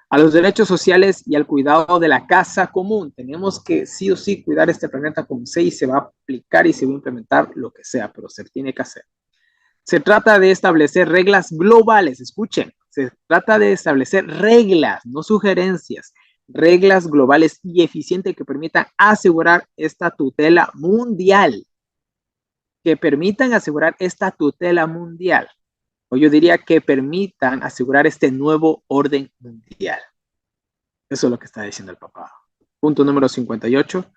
A los derechos sociales y al cuidado de la casa común. Tenemos que sí o sí cuidar este planeta como sea y se va a aplicar y se va a implementar lo que sea, pero se tiene que hacer. Se trata de establecer reglas globales, escuchen, se trata de establecer reglas, no sugerencias, reglas globales y eficientes que permitan asegurar esta tutela mundial, o yo diría que permitan asegurar este nuevo orden mundial. Eso es lo que está diciendo el papá. Punto número 58.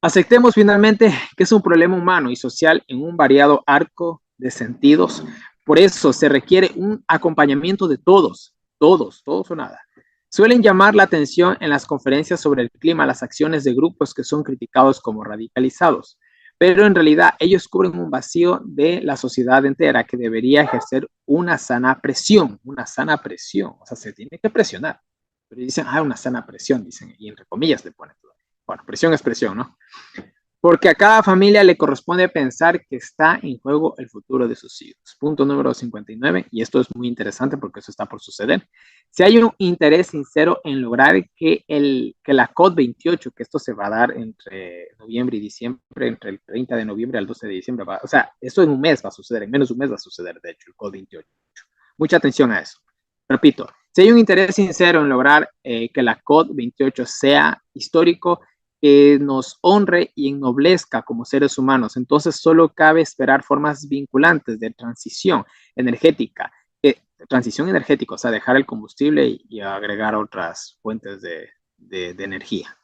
Aceptemos finalmente que es un problema humano y social en un variado arco de sentidos. Por eso se requiere un acompañamiento de todos o nada. Suelen llamar la atención en las conferencias sobre el clima las acciones de grupos que son criticados como radicalizados, pero en realidad ellos cubren un vacío de la sociedad entera que debería ejercer una sana presión, o sea, se tiene que presionar. Pero dicen, una sana presión, dicen, y entre comillas le ponen todo. Bueno, presión es presión, ¿no? Porque a cada familia le corresponde pensar que está en juego el futuro de sus hijos. Punto número 59, y esto es muy interesante porque eso está por suceder. Si hay un interés sincero en lograr que la COP28, que esto se va a dar entre noviembre y diciembre, entre el 30 de noviembre al 12 de diciembre, o sea, esto en un mes va a suceder, en menos de un mes va a suceder, de hecho, el COP28. Mucha atención a eso. Repito, si hay un interés sincero en lograr que la COP28 sea histórico, que nos honre y ennoblezca como seres humanos, entonces solo cabe esperar formas vinculantes de transición energética, o sea, dejar el combustible y agregar otras fuentes de energía.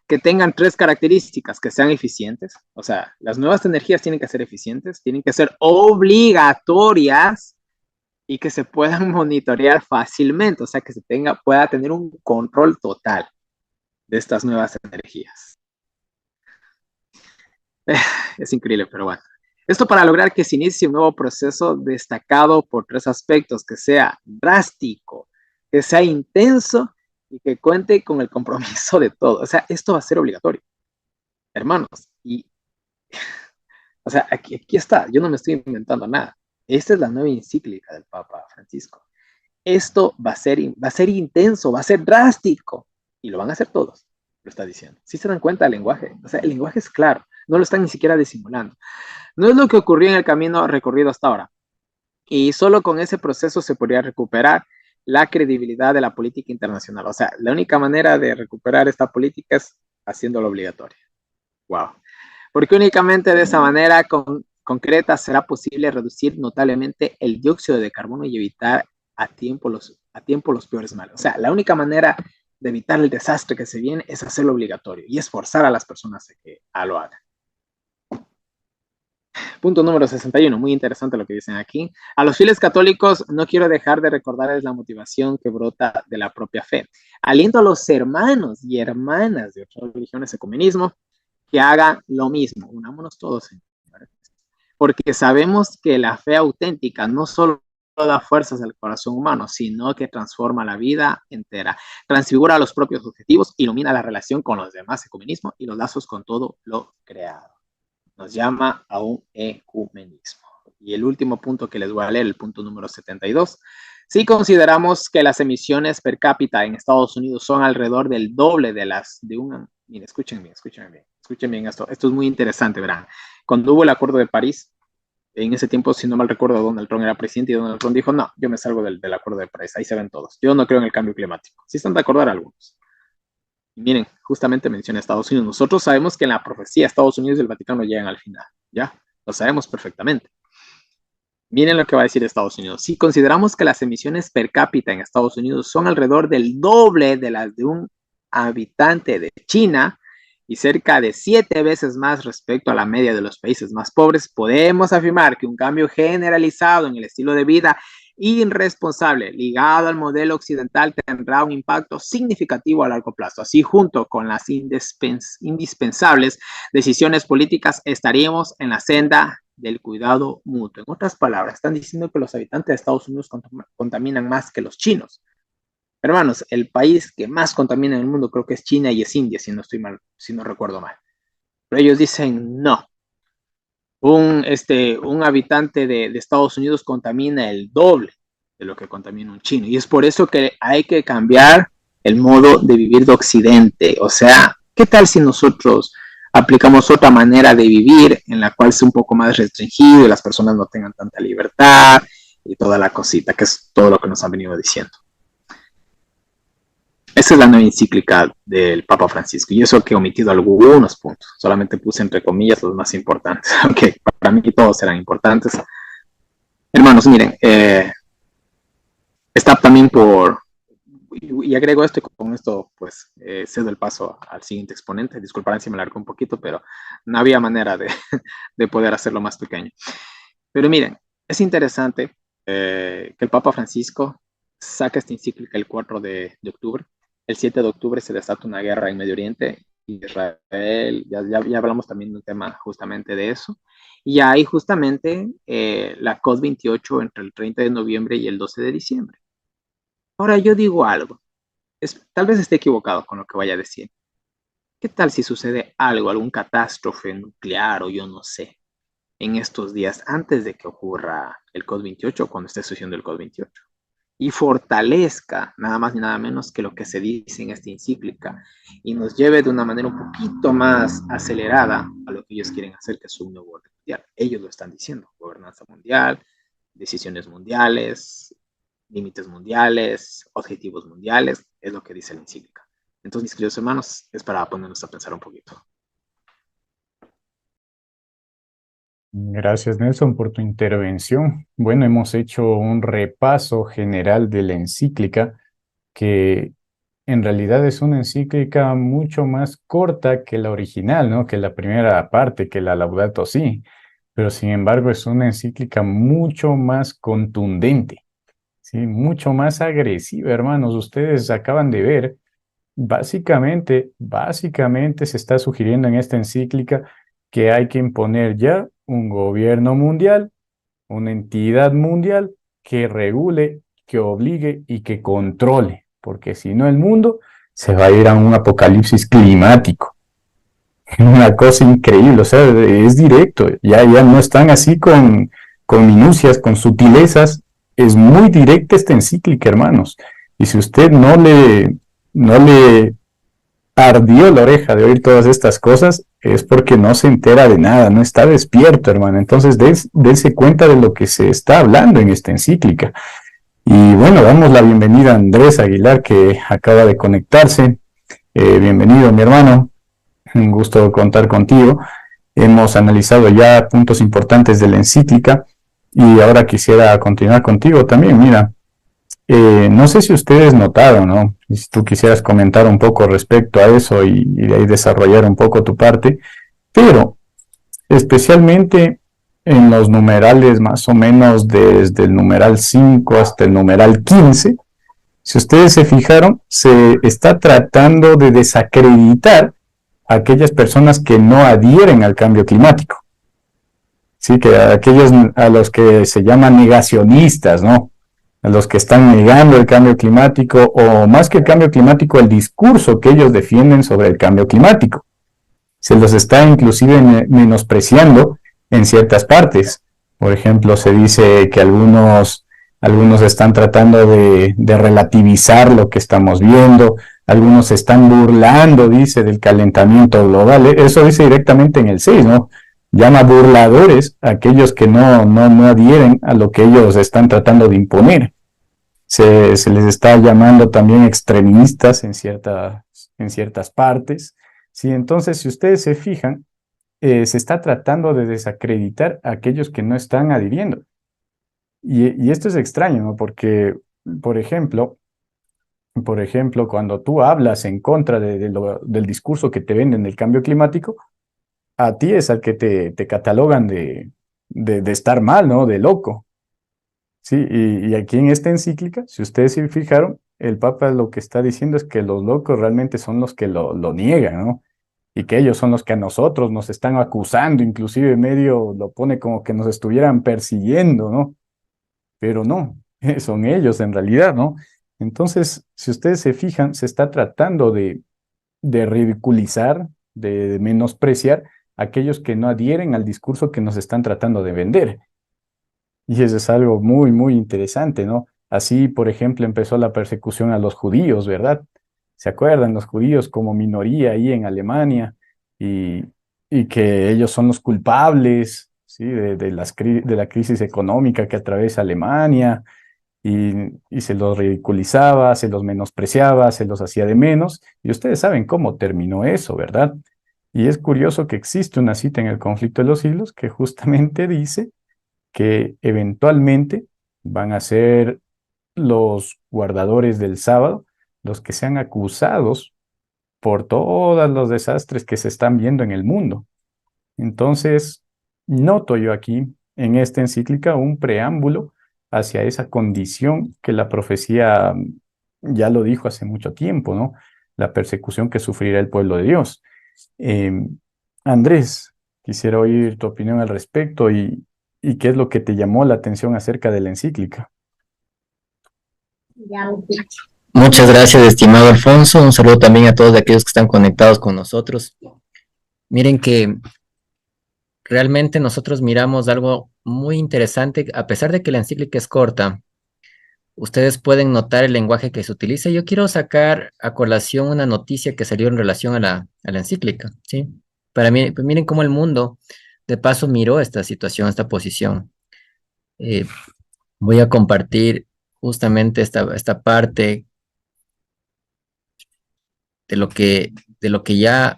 Que tengan 3 características, que sean eficientes, o sea, las nuevas energías tienen que ser eficientes, tienen que ser obligatorias, y que se puedan monitorear fácilmente, o sea, que pueda tener un control total de estas nuevas energías. Es increíble, pero bueno. Esto para lograr que se inicie un nuevo proceso destacado por 3 aspectos, que sea drástico, que sea intenso y que cuente con el compromiso de todos. O sea, esto va a ser obligatorio, hermanos. Y, o sea, aquí está, yo no me estoy inventando nada. Esta es la nueva encíclica del Papa Francisco. Esto va a ser intenso, va a ser drástico, y lo van a hacer todos, lo está diciendo. Si se dan cuenta del lenguaje, o sea, el lenguaje es claro, no lo están ni siquiera disimulando. No es lo que ocurrió en el camino recorrido hasta ahora, y solo con ese proceso se podría recuperar la credibilidad de la política internacional. O sea, la única manera de recuperar esta política es haciéndolo obligatoria. Wow. Porque únicamente de esa manera concreta será posible reducir notablemente el dióxido de carbono y evitar a tiempo los peores males. O sea, la única manera de evitar el desastre que se viene es hacerlo obligatorio y esforzar a las personas a que lo hagan. Punto número 61, muy interesante lo que dicen aquí. A los fieles católicos no quiero dejar de recordarles la motivación que brota de la propia fe. Aliento a los hermanos y hermanas de otras religiones ecumenismo que hagan lo mismo. Unámonos todos, señores. Porque sabemos que la fe auténtica no solo da fuerzas al corazón humano, sino que transforma la vida entera, transfigura los propios objetivos, ilumina la relación con los demás, ecumenismo y los lazos con todo lo creado. Nos llama a un ecumenismo. Y el último punto que les voy a leer, el punto número 72. Si consideramos que las emisiones per cápita en Estados Unidos son alrededor del doble de las de un... Miren, escuchen bien esto. Esto es muy interesante, verán. Cuando hubo el Acuerdo de París, en ese tiempo, si no mal recuerdo, Donald Trump era presidente y Donald Trump dijo, no, yo me salgo del Acuerdo de París, ahí se ven todos. Yo no creo en el cambio climático. Sí están de acuerdo algunos. Y miren, justamente menciona Estados Unidos. Nosotros sabemos que en la profecía Estados Unidos y el Vaticano llegan al final, ¿ya? Lo sabemos perfectamente. Miren lo que va a decir Estados Unidos. Si consideramos que las emisiones per cápita en Estados Unidos son alrededor del doble de las de un habitante de China y cerca de 7 veces más respecto a la media de los países más pobres, podemos afirmar que un cambio generalizado en el estilo de vida irresponsable ligado al modelo occidental tendrá un impacto significativo a largo plazo. Así, junto con las indispensables decisiones políticas, estaríamos en la senda del cuidado mutuo. En otras palabras, están diciendo que los habitantes de Estados Unidos contaminan más que los chinos. Hermanos, el país que más contamina en el mundo creo que es China y es India, si no estoy mal, si no recuerdo mal. Pero ellos dicen no. Un habitante de Estados Unidos contamina el doble de lo que contamina un chino. Y es por eso que hay que cambiar el modo de vivir de Occidente. O sea, ¿qué tal si nosotros aplicamos otra manera de vivir en la cual sea un poco más restringido y las personas no tengan tanta libertad y toda la cosita, que es todo lo que nos han venido diciendo? Esa es la nueva encíclica del Papa Francisco, y eso que he omitido algunos puntos, solamente puse entre comillas los más importantes, aunque para mí todos eran importantes. Hermanos, miren, está también y agrego esto, y con esto pues cedo el paso al siguiente exponente. Disculparán si me alargo un poquito, pero no había manera de poder hacerlo más pequeño. Pero miren, es interesante que el Papa Francisco saca esta encíclica el 4 de octubre. El 7 de octubre se desata una guerra en Medio Oriente, Israel, ya hablamos también de un tema justamente de eso. Y hay justamente la COP28 entre el 30 de noviembre y el 12 de diciembre. Ahora yo digo algo, tal vez esté equivocado con lo que vaya a decir. ¿Qué tal si sucede algo, algún catástrofe nuclear o yo no sé, en estos días antes de que ocurra el COP28, cuando esté sucediendo el COP28? Y fortalezca nada más ni nada menos que lo que se dice en esta encíclica y nos lleve de una manera un poquito más acelerada a lo que ellos quieren hacer, que es un nuevo orden mundial. Ellos lo están diciendo: gobernanza mundial, decisiones mundiales, límites mundiales, objetivos mundiales, es lo que dice la encíclica. Entonces, mis queridos hermanos, es para ponernos a pensar un poquito. Gracias, Nelson, por tu intervención. Bueno, hemos hecho un repaso general de la encíclica, que en realidad es una encíclica mucho más corta que la original, ¿no? Que la primera parte, que la Laudato Si. Pero sin embargo es una encíclica mucho más contundente, ¿sí? Mucho más agresiva, hermanos. Ustedes acaban de ver, básicamente se está sugiriendo en esta encíclica que hay que imponer ya un gobierno mundial, una entidad mundial que regule, que obligue y que controle, porque si no el mundo se va a ir a un apocalipsis climático. Una cosa increíble, o sea, es directo, ya no están así con minucias, con sutilezas, es muy directa esta encíclica, hermanos. Y si usted no le ardió la oreja de oír todas estas cosas, es porque no se entera de nada, no está despierto, hermano. Entonces, dése cuenta de lo que se está hablando en esta encíclica. Y bueno, damos la bienvenida a Andrés Aguilar, que acaba de conectarse. Bienvenido, mi hermano. Un gusto contar contigo. Hemos analizado ya puntos importantes de la encíclica y ahora quisiera continuar contigo también. Mira, no sé si ustedes notaron, ¿no? Si tú quisieras comentar un poco respecto a eso y de ahí desarrollar un poco tu parte, pero especialmente en los numerales más o menos desde el numeral 5 hasta el numeral 15, si ustedes se fijaron, se está tratando de desacreditar a aquellas personas que no adhieren al cambio climático. Sí, que a aquellos a los que se llaman negacionistas, ¿no? A los que están negando el cambio climático, o más que el cambio climático, el discurso que ellos defienden sobre el cambio climático. Se los está inclusive menospreciando en ciertas partes. Por ejemplo, se dice que algunos están tratando de relativizar lo que estamos viendo, algunos se están burlando, dice, del calentamiento global. Eso dice directamente en el 6, ¿no? Llama burladores a aquellos que no adhieren a lo que ellos están tratando de imponer. Se les está llamando también extremistas en ciertas partes. Sí, entonces, si ustedes se fijan, se está tratando de desacreditar a aquellos que no están adhiriendo. Y esto es extraño, ¿no? Porque, por ejemplo, cuando tú hablas en contra del discurso que te venden del cambio climático, a ti es al que te catalogan de estar mal, ¿no? De loco. Sí, y aquí en esta encíclica, si ustedes se fijaron, el Papa lo que está diciendo es que los locos realmente son los que lo niegan, ¿no? Y que ellos son los que a nosotros nos están acusando, inclusive medio lo pone como que nos estuvieran persiguiendo, ¿no? Pero no, son ellos en realidad, ¿no? Entonces, si ustedes se fijan, se está tratando de ridiculizar, de menospreciar a aquellos que no adhieren al discurso que nos están tratando de vender. Y eso es algo muy, muy interesante, ¿no? Así, por ejemplo, empezó la persecución a los judíos, ¿verdad? ¿Se acuerdan? Los judíos como minoría ahí en Alemania y, y que ellos son los culpables, ¿sí? De la crisis económica que atraviesa Alemania y se los ridiculizaba, se los menospreciaba, se los hacía de menos. Y ustedes saben cómo terminó eso, ¿verdad? Y es curioso que existe una cita en el Conflicto de los Siglos que justamente dice que eventualmente van a ser los guardadores del sábado los que sean acusados por todos los desastres que se están viendo en el mundo. Entonces, noto yo aquí en esta encíclica un preámbulo hacia esa condición que la profecía ya lo dijo hace mucho tiempo, ¿no? La persecución que sufrirá el pueblo de Dios. Eh, Andrés, quisiera oír tu opinión al respecto y qué es lo que te llamó la atención acerca de la encíclica. Muchas gracias, estimado Alfonso. Un saludo también a todos aquellos que están conectados con nosotros. Miren que realmente nosotros miramos algo muy interesante, a pesar de que la encíclica es corta. Ustedes pueden notar el lenguaje que se utiliza. Yo quiero sacar a colación una noticia que salió en relación a la encíclica, ¿sí? Para mí, pues miren cómo el mundo, de paso, miró esta situación, esta posición. Eh, Voy a compartir justamente esta parte de de lo que ya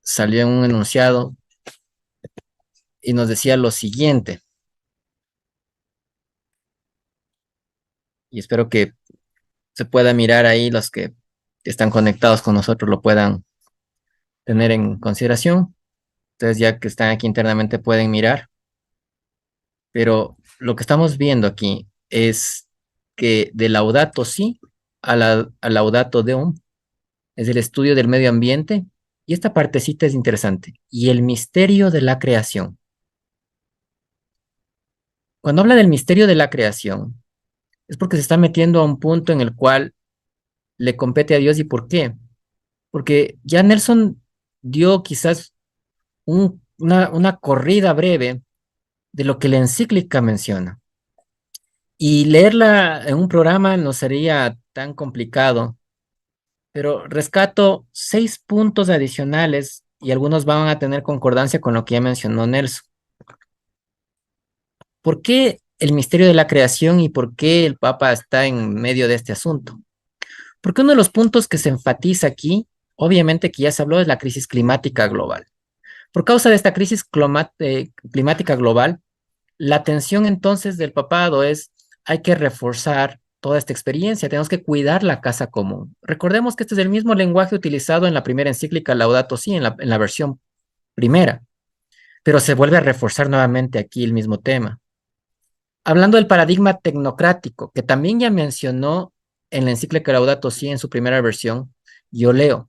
salió en un enunciado y nos decía lo siguiente, y espero que se pueda mirar ahí, los que están conectados con nosotros lo puedan tener en consideración. Entonces, ya que están aquí internamente pueden mirar, pero lo que estamos viendo aquí es que de Laudato Si a Laudato Deum es el estudio del medio ambiente, y esta partecita es interesante, y el misterio de la creación. Cuando habla del misterio de la creación, es porque se está metiendo a un punto en el cual le compete a Dios. ¿Y por qué? Porque ya Nelson dio quizás una corrida breve de lo que la encíclica menciona. Y leerla en un programa no sería tan complicado, pero rescato 6 puntos adicionales y algunos van a tener concordancia con lo que ya mencionó Nelson. ¿Por qué el misterio de la creación y por qué el Papa está en medio de este asunto? Porque uno de los puntos que se enfatiza aquí, obviamente que ya se habló, es la crisis climática global. Por causa de esta crisis climática global, la atención entonces del papado es, hay que reforzar toda esta experiencia, tenemos que cuidar la casa común. Recordemos que este es el mismo lenguaje utilizado en la primera encíclica Laudato Si, en la versión primera, pero se vuelve a reforzar nuevamente aquí el mismo tema. Hablando del paradigma tecnocrático, que también ya mencionó en la encíclica Laudato Si en su primera versión, yo leo,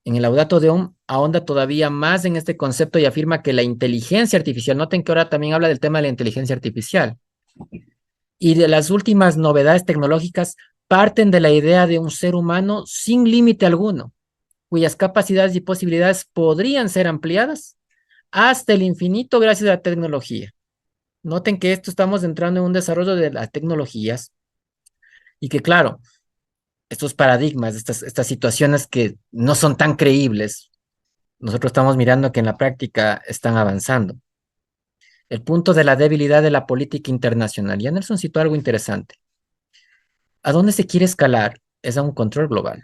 en el Laudato Deum ahonda todavía más en este concepto y afirma que la inteligencia artificial, noten que ahora también habla del tema de la inteligencia artificial, y de las últimas novedades tecnológicas parten de la idea de un ser humano sin límite alguno, cuyas capacidades y posibilidades podrían ser ampliadas hasta el infinito gracias a la tecnología. Noten que esto estamos entrando en un desarrollo de las tecnologías y que, claro, estos paradigmas, estas situaciones que no son tan creíbles, nosotros estamos mirando que en la práctica están avanzando. El punto de la debilidad de la política internacional. Y Nelson citó algo interesante. ¿A dónde se quiere escalar? Es a un control global.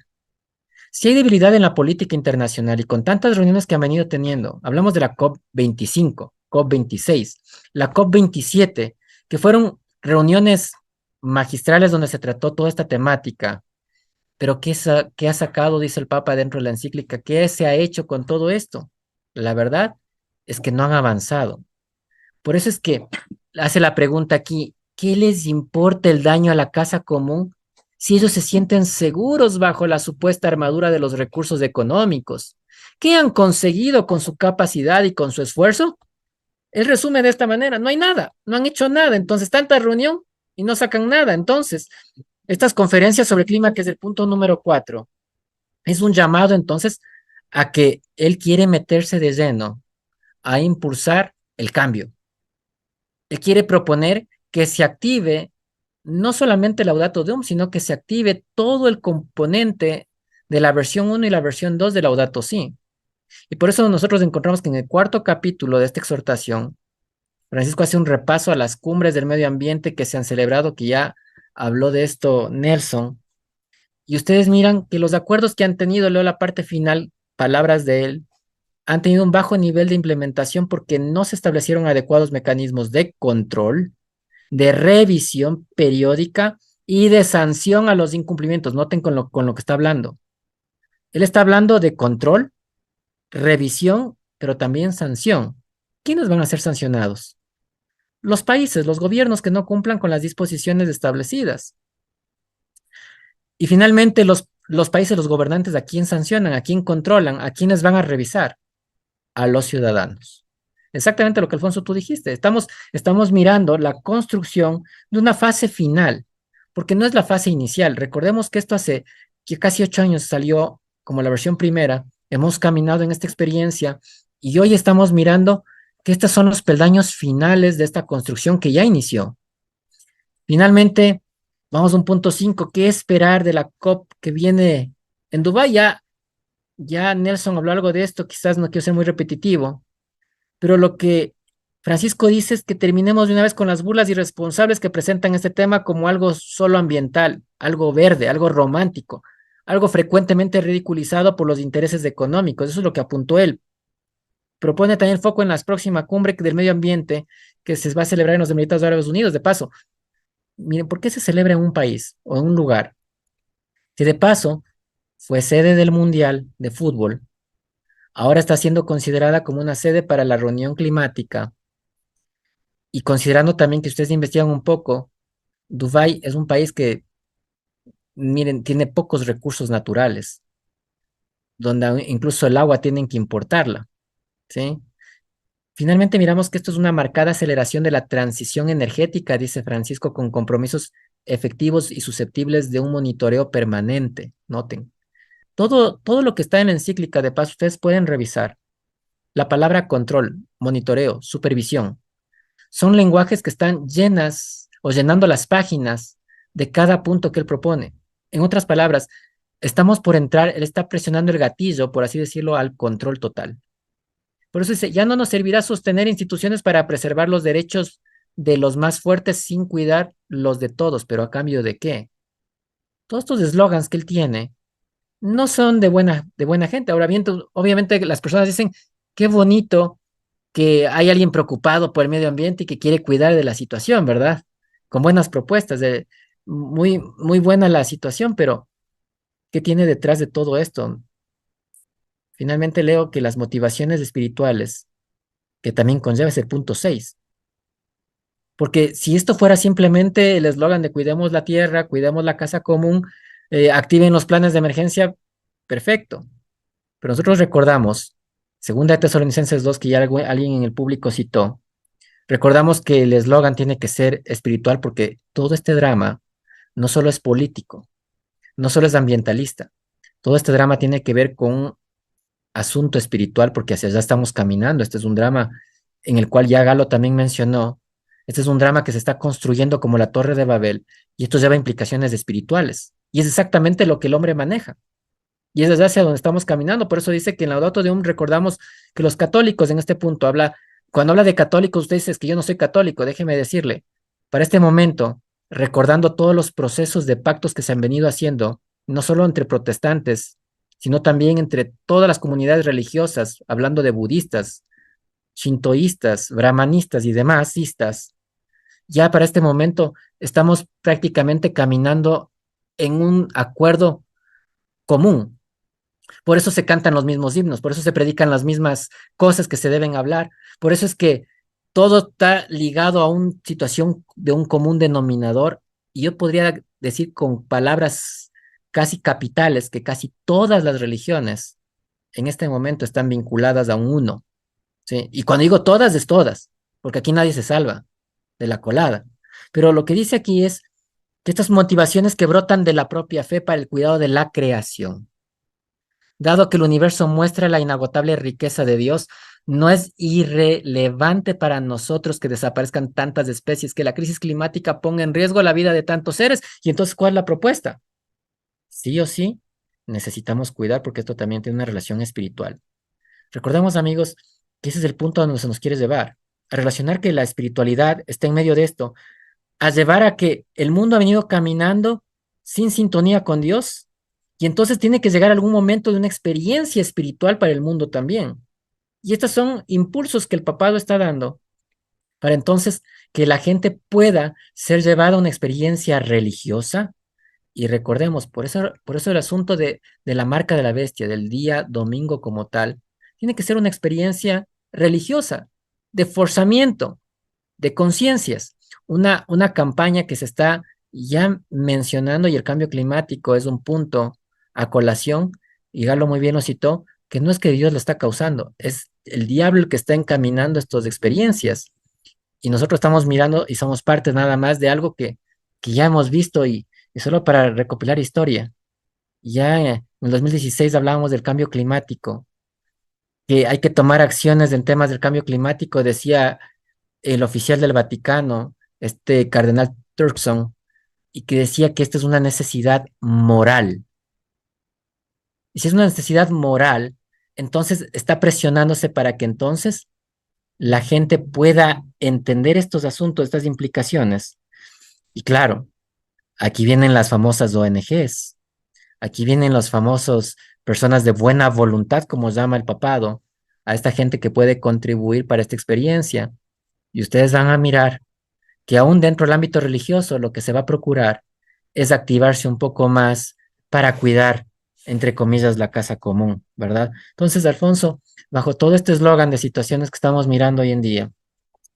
Si hay debilidad en la política internacional y con tantas reuniones que han venido teniendo, hablamos de la COP25, COP26, la COP27, que fueron reuniones magistrales donde se trató toda esta temática, pero ¿qué ha sacado, dice el Papa dentro de la encíclica? ¿Qué se ha hecho con todo esto? La verdad es que no han avanzado. Por eso es que hace la pregunta aquí, ¿Qué les importa el daño a la casa común si ellos se sienten seguros bajo la supuesta armadura de los recursos económicos? ¿Qué han conseguido con su capacidad y con su esfuerzo? Él resume de esta manera, no hay nada, no han hecho nada, entonces tanta reunión y no sacan nada. Entonces, estas conferencias sobre clima, que es el punto número 4, es un llamado entonces a que él quiere meterse de lleno a impulsar el cambio. Él quiere proponer que se active no solamente Laudato Deum, sino que se active todo el componente de la versión 1 y la versión 2 de Laudato Si. Y por eso nosotros encontramos que en el cuarto capítulo de esta exhortación, Francisco hace un repaso a las cumbres del medio ambiente que se han celebrado, que ya habló de esto Nelson, y ustedes miran que los acuerdos que han tenido, leo la parte final, palabras de él, han tenido un bajo nivel de implementación porque no se establecieron adecuados mecanismos de control, de revisión periódica y de sanción a los incumplimientos. Noten con lo que está hablando. Él está hablando de control, revisión, pero también sanción. ¿Quiénes van a ser sancionados? Los países, los gobiernos que no cumplan con las disposiciones establecidas. Y finalmente, los países, los gobernantes, ¿a quién sancionan? ¿A quién controlan? ¿A quiénes van a revisar? A los ciudadanos. Exactamente lo que Alfonso tú dijiste. Estamos mirando la construcción de una fase final, porque no es la fase inicial. Recordemos que esto hace que casi 8 años salió como la versión primera. Hemos caminado en esta experiencia y hoy estamos mirando que estos son los peldaños finales de esta construcción que ya inició. Finalmente, vamos a un punto 5. ¿Qué esperar de la COP que viene en Dubái? Ya Nelson habló algo de esto, quizás no quiero ser muy repetitivo, pero lo que Francisco dice es que terminemos de una vez con las burlas irresponsables que presentan este tema como algo solo ambiental, algo verde, algo romántico, algo frecuentemente ridiculizado por los intereses económicos. Eso es lo que apuntó él. Propone también foco en la próxima cumbre del medio ambiente que se va a celebrar en los Emiratos Árabes Unidos. De paso, miren, ¿por qué se celebra en un país o en un lugar? Si de paso fue sede del Mundial de Fútbol, ahora está siendo considerada como una sede para la reunión climática. Y considerando también que ustedes investigan un poco, Dubái es un país que, miren, tiene pocos recursos naturales, donde incluso el agua tienen que importarla, ¿sí? Finalmente miramos que esto es una marcada aceleración de la transición energética, dice Francisco, con compromisos efectivos y susceptibles de un monitoreo permanente. Noten, todo lo que está en la encíclica, de paso, ustedes pueden revisar. La palabra control, monitoreo, supervisión, son lenguajes que están llenas o llenando las páginas de cada punto que él propone. En otras palabras, estamos por entrar, él está presionando el gatillo, por así decirlo, al control total. Por eso dice, ya no nos servirá sostener instituciones para preservar los derechos de los más fuertes sin cuidar los de todos, pero ¿a cambio de qué? Todos estos eslogans que él tiene no son de buena gente. Ahora bien, obviamente las personas dicen, qué bonito que hay alguien preocupado por el medio ambiente y que quiere cuidar de la situación, ¿verdad? Con buenas propuestas, muy buena la situación, pero ¿qué tiene detrás de todo esto? Finalmente leo que las motivaciones espirituales, que también conlleva ese punto 6, porque si esto fuera simplemente el eslogan de cuidemos la tierra, cuidemos la casa común, activen los planes de emergencia, perfecto. Pero nosotros recordamos, segunda de Tesalonicenses 2, que ya alguien en el público citó, recordamos que el eslogan tiene que ser espiritual porque todo este drama no solo es político, no solo es ambientalista, todo este drama tiene que ver con un asunto espiritual porque hacia allá estamos caminando. Este es un drama en el cual ya Galo también mencionó, este es un drama que se está construyendo como la Torre de Babel y esto lleva implicaciones espirituales y es exactamente lo que el hombre maneja. Y es hacia donde estamos caminando. Por eso dice que en Laudato Deum recordamos que los católicos en este punto cuando habla de católicos, usted dice que yo no soy católico, déjeme decirle, para este momento, recordando todos los procesos de pactos que se han venido haciendo, no solo entre protestantes, sino también entre todas las comunidades religiosas, hablando de budistas, shintoístas, brahmanistas y demás istas, ya para este momento estamos prácticamente caminando en un acuerdo común. Por eso se cantan los mismos himnos, por eso se predican las mismas cosas que se deben hablar. Por eso es que todo está ligado a una situación de un común denominador, y yo podría decir con palabras casi capitales que casi todas las religiones en este momento están vinculadas a un uno, ¿sí? Y cuando digo todas, es todas, porque aquí nadie se salva de la colada. Pero lo que dice aquí es que estas motivaciones que brotan de la propia fe para el cuidado de la creación, dado que el universo muestra la inagotable riqueza de Dios, no es irrelevante para nosotros que desaparezcan tantas especies, que la crisis climática ponga en riesgo la vida de tantos seres. Y entonces, ¿cuál es la propuesta? Sí o sí, necesitamos cuidar porque esto también tiene una relación espiritual. Recordemos, amigos, que ese es el punto a donde se nos quiere llevar, a relacionar que la espiritualidad está en medio de esto, a llevar a que el mundo ha venido caminando sin sintonía con Dios, y entonces tiene que llegar algún momento de una experiencia espiritual para el mundo también. Y estos son impulsos que el papado está dando para entonces que la gente pueda ser llevada a una experiencia religiosa. Y recordemos, por eso el asunto de la marca de la bestia, del día domingo como tal, tiene que ser una experiencia religiosa, de forzamiento, de conciencias, una campaña que se está ya mencionando, y el cambio climático es un punto a colación, y Galo muy bien lo citó, que no es que Dios lo está causando, es el diablo el que está encaminando estas experiencias, y nosotros estamos mirando y somos parte nada más de algo que ya hemos visto, y solo para recopilar historia, ya en el 2016 hablábamos del cambio climático, que hay que tomar acciones en temas del cambio climático, decía el oficial del Vaticano, este cardenal Turkson, y que decía que esta es una necesidad moral. Y si es una necesidad moral, entonces está presionándose para que entonces la gente pueda entender estos asuntos, estas implicaciones. Y claro, aquí vienen las famosas ONGs, aquí vienen los famosos personas de buena voluntad, como llama el papado, a esta gente que puede contribuir para esta experiencia. Y ustedes van a mirar que aún dentro del ámbito religioso lo que se va a procurar es activarse un poco más para cuidar, entre comillas, la casa común, ¿verdad? Entonces, Alfonso, bajo todo este eslogan de situaciones que estamos mirando hoy en día,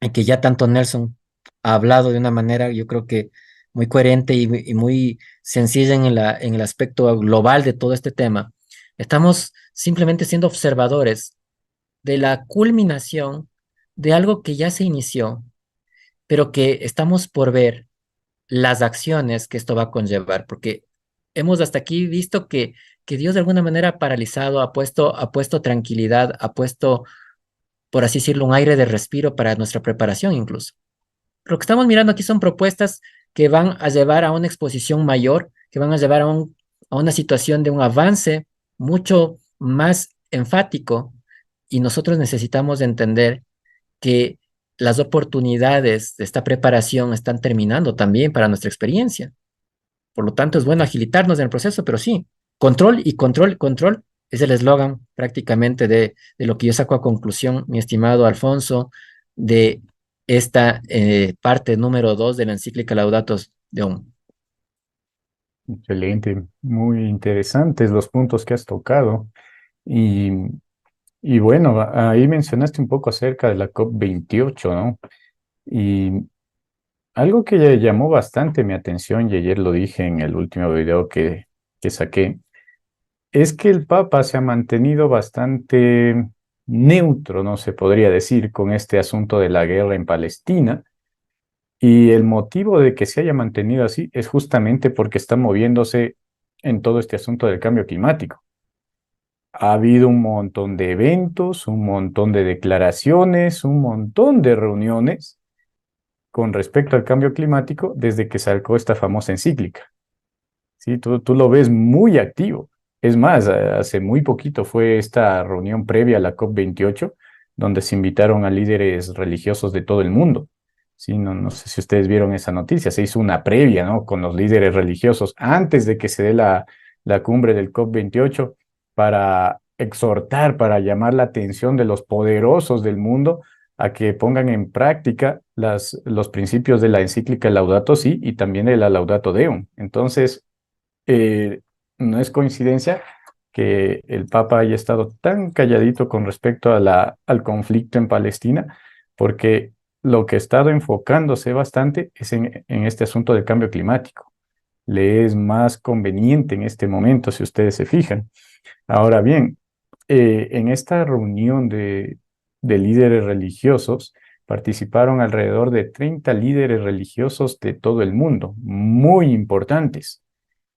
y que ya tanto Nelson ha hablado de una manera, yo creo que muy coherente y muy sencilla en el aspecto global de todo este tema, estamos simplemente siendo observadores de la culminación de algo que ya se inició, pero que estamos por ver las acciones que esto va a conllevar, porque hemos hasta aquí visto que Dios de alguna manera ha paralizado, ha puesto tranquilidad, ha puesto, por así decirlo, un aire de respiro para nuestra preparación incluso. Lo que estamos mirando aquí son propuestas que van a llevar a una exposición mayor, que van a llevar a una situación de un avance mucho más enfático, y nosotros necesitamos entender que las oportunidades de esta preparación están terminando también para nuestra experiencia. Por lo tanto, es bueno agilitarnos en el proceso, pero sí, control y control, control es el eslogan prácticamente de lo que yo saco a conclusión, mi estimado Alfonso, de esta parte número 2 de la encíclica Laudato Deum. Excelente, muy interesantes los puntos que has tocado. Y, y bueno, ahí mencionaste un poco acerca de la COP28, ¿no? Y algo que ya llamó bastante mi atención, y ayer lo dije en el último video que saqué, es que el Papa se ha mantenido bastante neutro, no se podría decir, con este asunto de la guerra en Palestina. Y el motivo de que se haya mantenido así es justamente porque está moviéndose en todo este asunto del cambio climático. Ha habido un montón de eventos, un montón de declaraciones, un montón de reuniones con respecto al cambio climático desde que sacó esta famosa encíclica. Sí, tú lo ves muy activo. Es más, hace muy poquito fue esta reunión previa a la COP28, donde se invitaron a líderes religiosos de todo el mundo. Sí, no sé si ustedes vieron esa noticia. Se hizo una previa, ¿no? Con los líderes religiosos antes de que se dé la cumbre del COP28 para exhortar, para llamar la atención de los poderosos del mundo a que pongan en práctica los principios de la encíclica Laudato Si y también de la Laudato Deum. Entonces, eh, no es coincidencia que el Papa haya estado tan calladito con respecto a al conflicto en Palestina, porque lo que ha estado enfocándose bastante es en este asunto del cambio climático. Le es más conveniente en este momento, si ustedes se fijan. Ahora bien, en esta reunión de líderes religiosos participaron alrededor de 30 líderes religiosos de todo el mundo, muy importantes.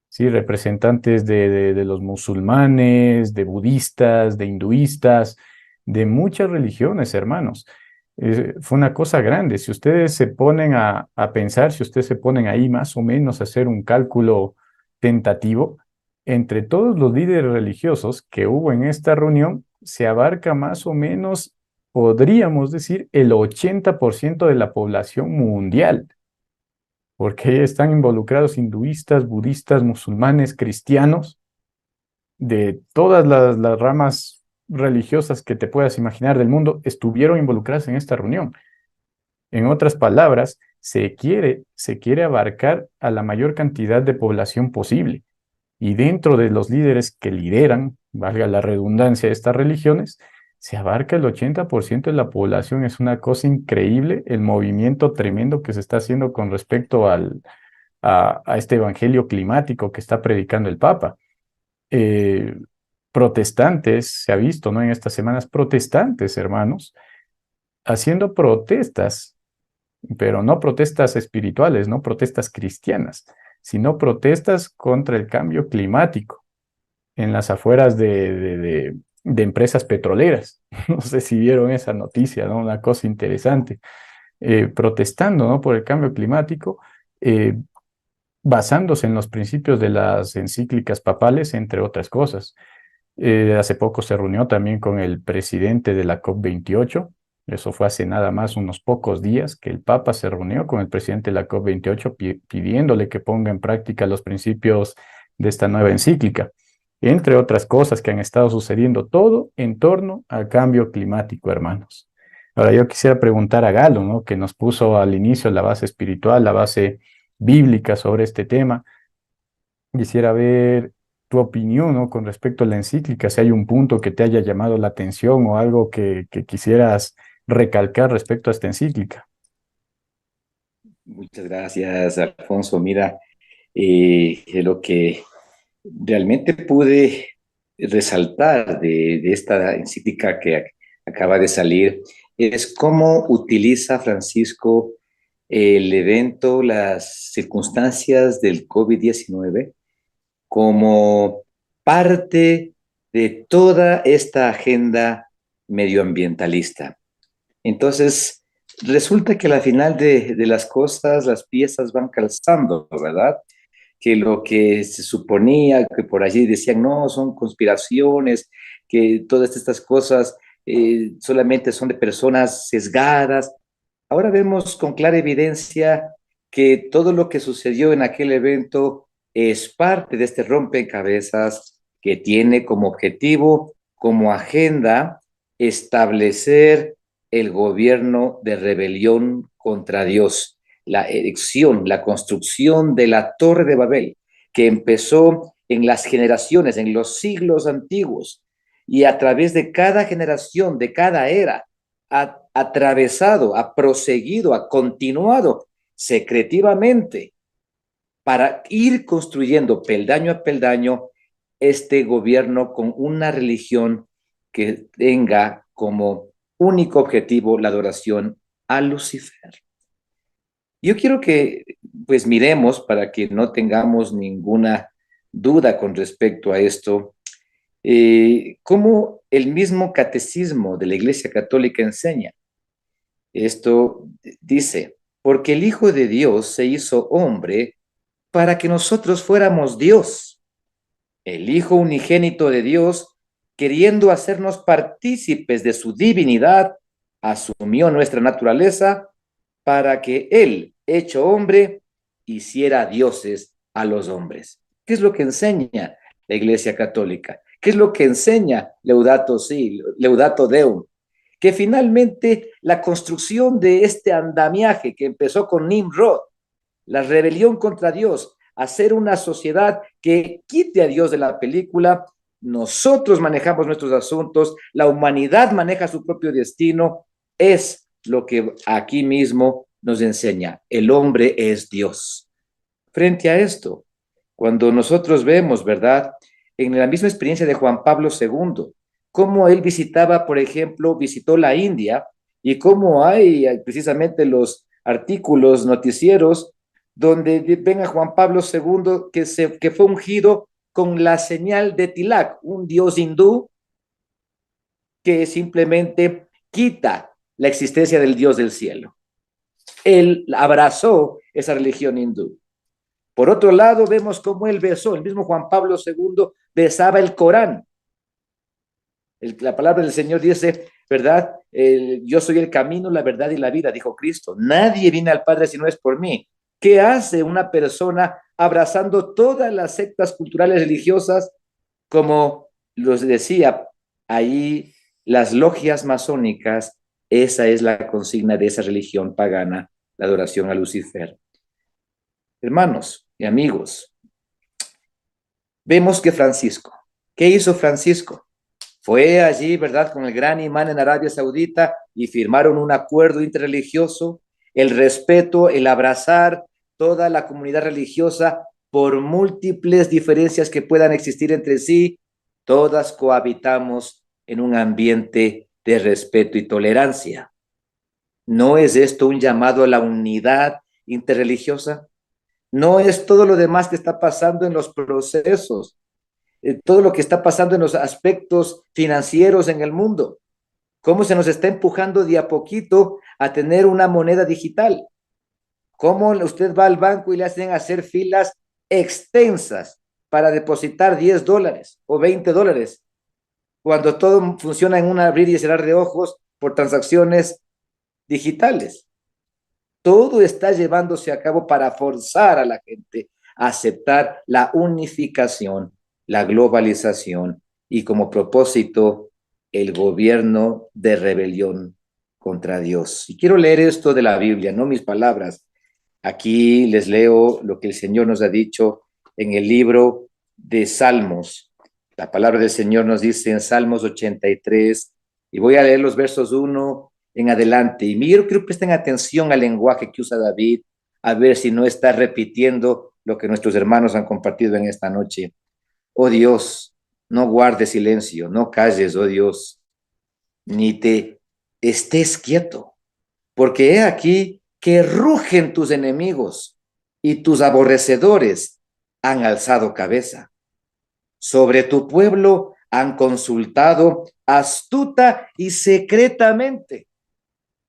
Sí, representantes de los musulmanes, de budistas, de hinduistas, de muchas religiones, hermanos. Fue una cosa grande. Si ustedes se ponen a pensar, si ustedes se ponen ahí más o menos a hacer un cálculo tentativo, entre todos los líderes religiosos que hubo en esta reunión, se abarca más o menos, podríamos decir, el 80% de la población mundial, porque están involucrados hinduistas, budistas, musulmanes, cristianos, de todas las ramas religiosas que te puedas imaginar del mundo, estuvieron involucradas en esta reunión. En otras palabras, se quiere abarcar a la mayor cantidad de población posible. Y dentro de los líderes que lideran, valga la redundancia, de estas religiones, se abarca el 80% de la población. Es una cosa increíble el movimiento tremendo que se está haciendo con respecto a este evangelio climático que está predicando el Papa. Protestantes, se ha visto, ¿no? En estas semanas, protestantes, hermanos, haciendo protestas, pero no protestas espirituales, no protestas cristianas, sino protestas contra el cambio climático en las afueras de empresas petroleras. No sé si vieron esa noticia, ¿no? Una cosa interesante. Protestando, ¿no?, por el cambio climático, basándose en los principios de las encíclicas papales, entre otras cosas. Hace poco se reunió también con el presidente de la COP28. Eso fue hace nada más unos pocos días que el Papa se reunió con el presidente de la COP28 pidiéndole que ponga en práctica los principios de esta nueva encíclica, entre otras cosas que han estado sucediendo, todo en torno al cambio climático, hermanos. Ahora yo quisiera preguntar a Galo, ¿no?, que nos puso al inicio la base espiritual, la base bíblica sobre este tema. Quisiera ver tu opinión, ¿no?, con respecto a la encíclica, si hay un punto que te haya llamado la atención o algo que quisieras recalcar respecto a esta encíclica. Muchas gracias, Alfonso. Mira, lo que realmente pude resaltar de esta encíclica que acaba de salir es cómo utiliza Francisco el evento, las circunstancias del COVID-19 como parte de toda esta agenda medioambientalista. Entonces, resulta que al final de las cosas, las piezas van calzando, ¿verdad? Que lo que se suponía, que por allí decían, no, son conspiraciones, que todas estas cosas solamente son de personas sesgadas. Ahora vemos con clara evidencia que todo lo que sucedió en aquel evento es parte de este rompecabezas que tiene como objetivo, como agenda, establecer el gobierno de rebelión contra Dios, la erección, la construcción de la Torre de Babel, que empezó en las generaciones, en los siglos antiguos, y a través de cada generación, de cada era, ha atravesado, ha proseguido, ha continuado secretivamente para ir construyendo peldaño a peldaño este gobierno con una religión que tenga como único objetivo la adoración a Lucifer. Yo quiero que pues miremos, para que no tengamos ninguna duda con respecto a esto, cómo el mismo catecismo de la Iglesia Católica enseña. Esto dice, porque el Hijo de Dios se hizo hombre para que nosotros fuéramos Dios. El Hijo unigénito de Dios, queriendo hacernos partícipes de su divinidad, asumió nuestra naturaleza para que Él, hecho hombre, hiciera dioses a los hombres. ¿Qué es lo que enseña la Iglesia Católica? ¿Qué es lo que enseña Laudato Si, Laudato Deum? Que finalmente la construcción de este andamiaje que empezó con Nimrod, la rebelión contra Dios, hacer una sociedad que quite a Dios de la película, nosotros manejamos nuestros asuntos, la humanidad maneja su propio destino, es lo que aquí mismo nos enseña. El hombre es Dios. Frente a esto, cuando nosotros vemos, ¿verdad?, en la misma experiencia de Juan Pablo II, cómo él visitaba, por ejemplo, visitó la India y cómo hay precisamente los artículos noticieros donde ven a Juan Pablo II que fue ungido con la señal de Tilak, un dios hindú que simplemente quita la existencia del Dios del cielo. Él abrazó esa religión hindú. Por otro lado, vemos cómo él besó, el mismo Juan Pablo II besaba el Corán. La palabra del Señor dice, ¿verdad? Yo soy el camino, la verdad y la vida, dijo Cristo. Nadie viene al Padre si no es por mí. ¿Qué hace una persona abrazando todas las sectas culturales religiosas? Como los decía, ahí las logias masónicas, esa es la consigna de esa religión pagana, la adoración a Lucifer. Hermanos y amigos, vemos que Francisco, ¿qué hizo Francisco? Fue allí, ¿verdad?, con el gran imán en Arabia Saudita y firmaron un acuerdo interreligioso, el respeto, el abrazar toda la comunidad religiosa por múltiples diferencias que puedan existir entre sí, todas cohabitamos en un ambiente de respeto y tolerancia. ¿No es esto un llamado a la unidad interreligiosa? ¿No es todo lo demás que está pasando en los procesos, todo lo que está pasando en los aspectos financieros en el mundo? ¿Cómo se nos está empujando de a poquito a tener una moneda digital? ¿Cómo usted va al banco y le hacen hacer filas extensas para depositar $10 o $20, cuando todo funciona en un abrir y cerrar de ojos por transacciones digitales? Todo está llevándose a cabo para forzar a la gente a aceptar la unificación, la globalización y como propósito el gobierno de rebelión contra Dios. Y quiero leer esto de la Biblia, no mis palabras. Aquí les leo lo que el Señor nos ha dicho en el libro de Salmos. La palabra del Señor nos dice en Salmos 83, y voy a leer los versos 1 en adelante. Y quiero que presten atención al lenguaje que usa David, a ver si no está repitiendo lo que nuestros hermanos han compartido en esta noche. Oh Dios, no guardes silencio, no calles, oh Dios, ni te estés quieto, porque he aquí que rugen tus enemigos y tus aborrecedores han alzado cabeza. Sobre tu pueblo han consultado astuta y secretamente.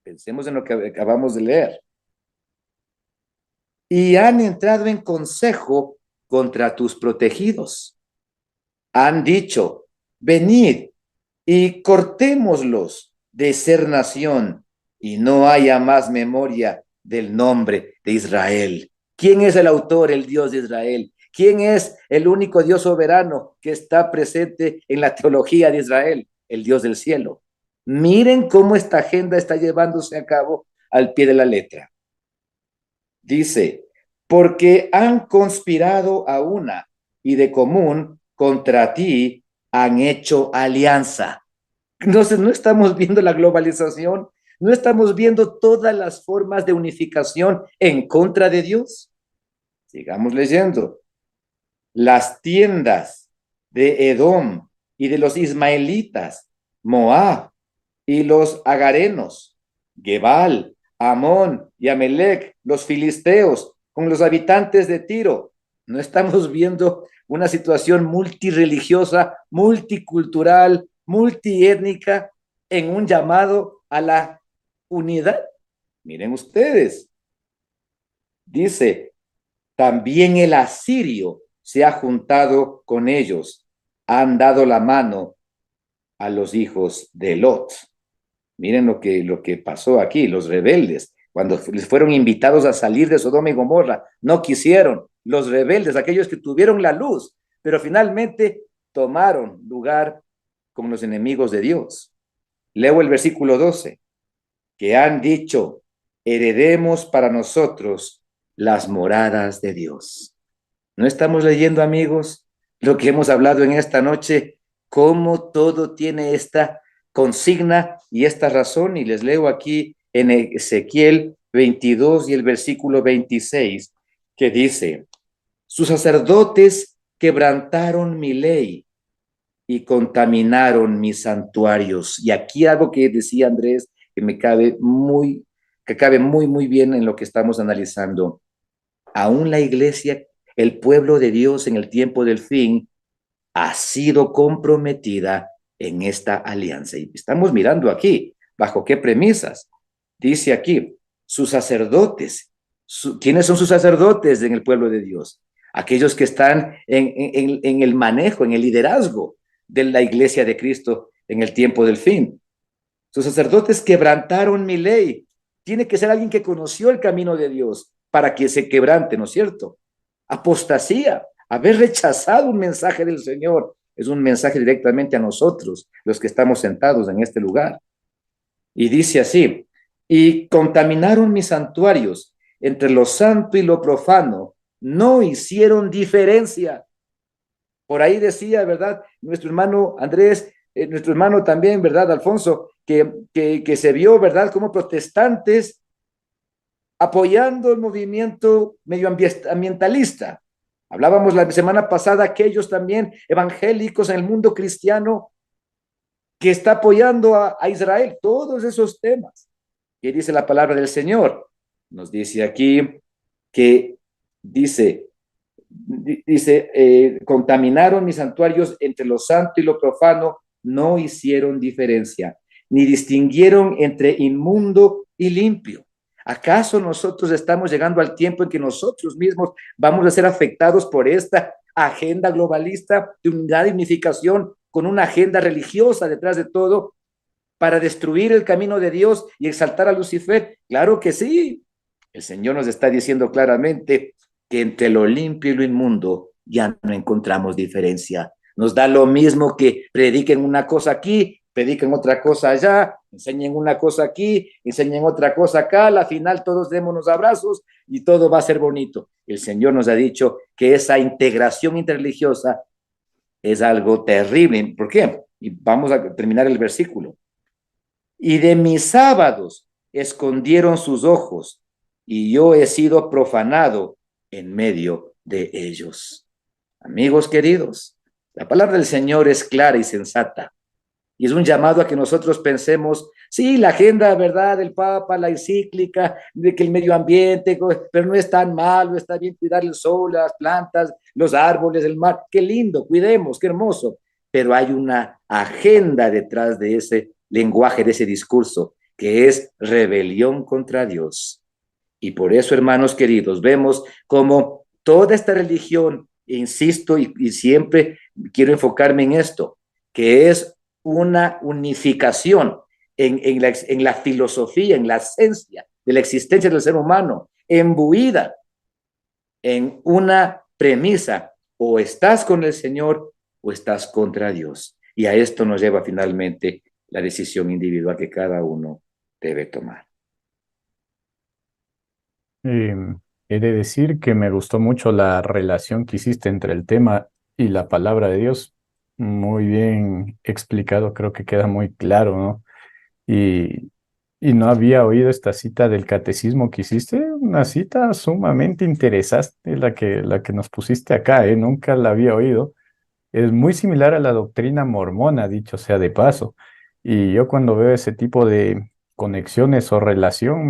Pensemos en lo que acabamos de leer. Y han entrado en consejo contra tus protegidos. Han dicho, venid y cortémoslos de ser nación y no haya más memoria del nombre de Israel. ¿Quién es el autor, el Dios de Israel? ¿Quién es el único Dios soberano que está presente en la teología de Israel? El Dios del cielo. Miren cómo esta agenda está llevándose a cabo al pie de la letra. Dice, porque han conspirado a una y de común contra ti han hecho alianza. Entonces, no estamos viendo la globalización, no estamos viendo todas las formas de unificación en contra de Dios. Sigamos leyendo. Las tiendas de Edom y de los ismaelitas, Moab y los agarenos, Gebal, Amón y Amelec, los filisteos, con los habitantes de Tiro. No estamos viendo una situación multirreligiosa, multicultural, multiétnica en un llamado a la unidad. Miren ustedes, dice, también el asirio se ha juntado con ellos, han dado la mano a los hijos de Lot. Miren lo que pasó aquí, los rebeldes, cuando les fueron invitados a salir de Sodoma y Gomorra, no quisieron. Los rebeldes, aquellos que tuvieron la luz, pero finalmente tomaron lugar como los enemigos de Dios. Leo el versículo 12, que han dicho, heredemos para nosotros las moradas de Dios. ¿No estamos leyendo, amigos, lo que hemos hablado en esta noche? Cómo todo tiene esta consigna y esta razón, y les leo aquí en Ezequiel 22 y el versículo 26, que dice: sus sacerdotes quebrantaron mi ley y contaminaron mis santuarios. Y aquí algo que decía Andrés, que cabe muy bien en lo que estamos analizando. Aún la iglesia, el pueblo de Dios en el tiempo del fin, ha sido comprometida en esta alianza. Y estamos mirando aquí, ¿bajo qué premisas? Dice aquí, sus sacerdotes. ¿Quiénes son sus sacerdotes en el pueblo de Dios? Aquellos que están en el manejo, en el liderazgo de la iglesia de Cristo en el tiempo del fin. Sus sacerdotes quebrantaron mi ley. Tiene que ser alguien que conoció el camino de Dios para que se quebrante, ¿no es cierto? Apostasía, haber rechazado un mensaje del Señor, es un mensaje directamente a nosotros, los que estamos sentados en este lugar. Y dice así: y contaminaron mis santuarios, entre lo santo y lo profano, no hicieron diferencia. Por ahí decía, ¿verdad? Nuestro hermano Andrés, nuestro hermano también, ¿verdad, Alfonso? Que se vio, ¿verdad? Como protestantes apoyando el movimiento medioambientalista. Hablábamos la semana pasada aquellos también evangélicos en el mundo cristiano que está apoyando a Israel, todos esos temas. ¿Qué dice la palabra del Señor? Nos dice aquí que dice, contaminaron mis santuarios, entre lo santo y lo profano, no hicieron diferencia, ni distinguieron entre inmundo y limpio. ¿Acaso nosotros estamos llegando al tiempo en que nosotros mismos vamos a ser afectados por esta agenda globalista de unidad y unificación, con una agenda religiosa detrás de todo, para destruir el camino de Dios y exaltar a Lucifer? Claro que sí. El Señor nos está diciendo claramente que entre lo limpio y lo inmundo ya no encontramos diferencia. Nos da lo mismo que prediquen una cosa aquí, prediquen otra cosa allá, enseñen una cosa aquí, enseñen otra cosa acá, al final todos démonos abrazos y todo va a ser bonito. El Señor nos ha dicho que esa integración interreligiosa es algo terrible. ¿Por qué? Y vamos a terminar el versículo. Y de mis sábados escondieron sus ojos, y yo he sido profanado en medio de ellos. Amigos queridos, la palabra del Señor es clara y sensata, y es un llamado a que nosotros pensemos, sí, la agenda, ¿verdad?, del Papa, la encíclica, de que el medio ambiente, pero no es tan malo, está bien cuidar el sol, las plantas, los árboles, el mar, qué lindo, cuidemos, qué hermoso, pero hay una agenda detrás de ese lenguaje, de ese discurso, que es rebelión contra Dios. Y por eso, hermanos queridos, vemos como toda esta religión, insisto, y siempre quiero enfocarme en esto, que es una unificación en la filosofía, en la esencia de la existencia del ser humano, embuida en una premisa: o estás con el Señor o estás contra Dios. Y a esto nos lleva finalmente la decisión individual que cada uno debe tomar. Eh, He de decir que me gustó mucho la relación que hiciste entre el tema y la palabra de Dios. Muy bien explicado, creo que queda muy claro, ¿no? Y, y no había oído esta cita del catecismo que hiciste, una cita sumamente interesante la que nos pusiste acá, ¿eh? Nunca la había oído. Es muy similar a la doctrina mormona, dicho sea de paso. Y yo cuando veo ese tipo de conexiones o relación,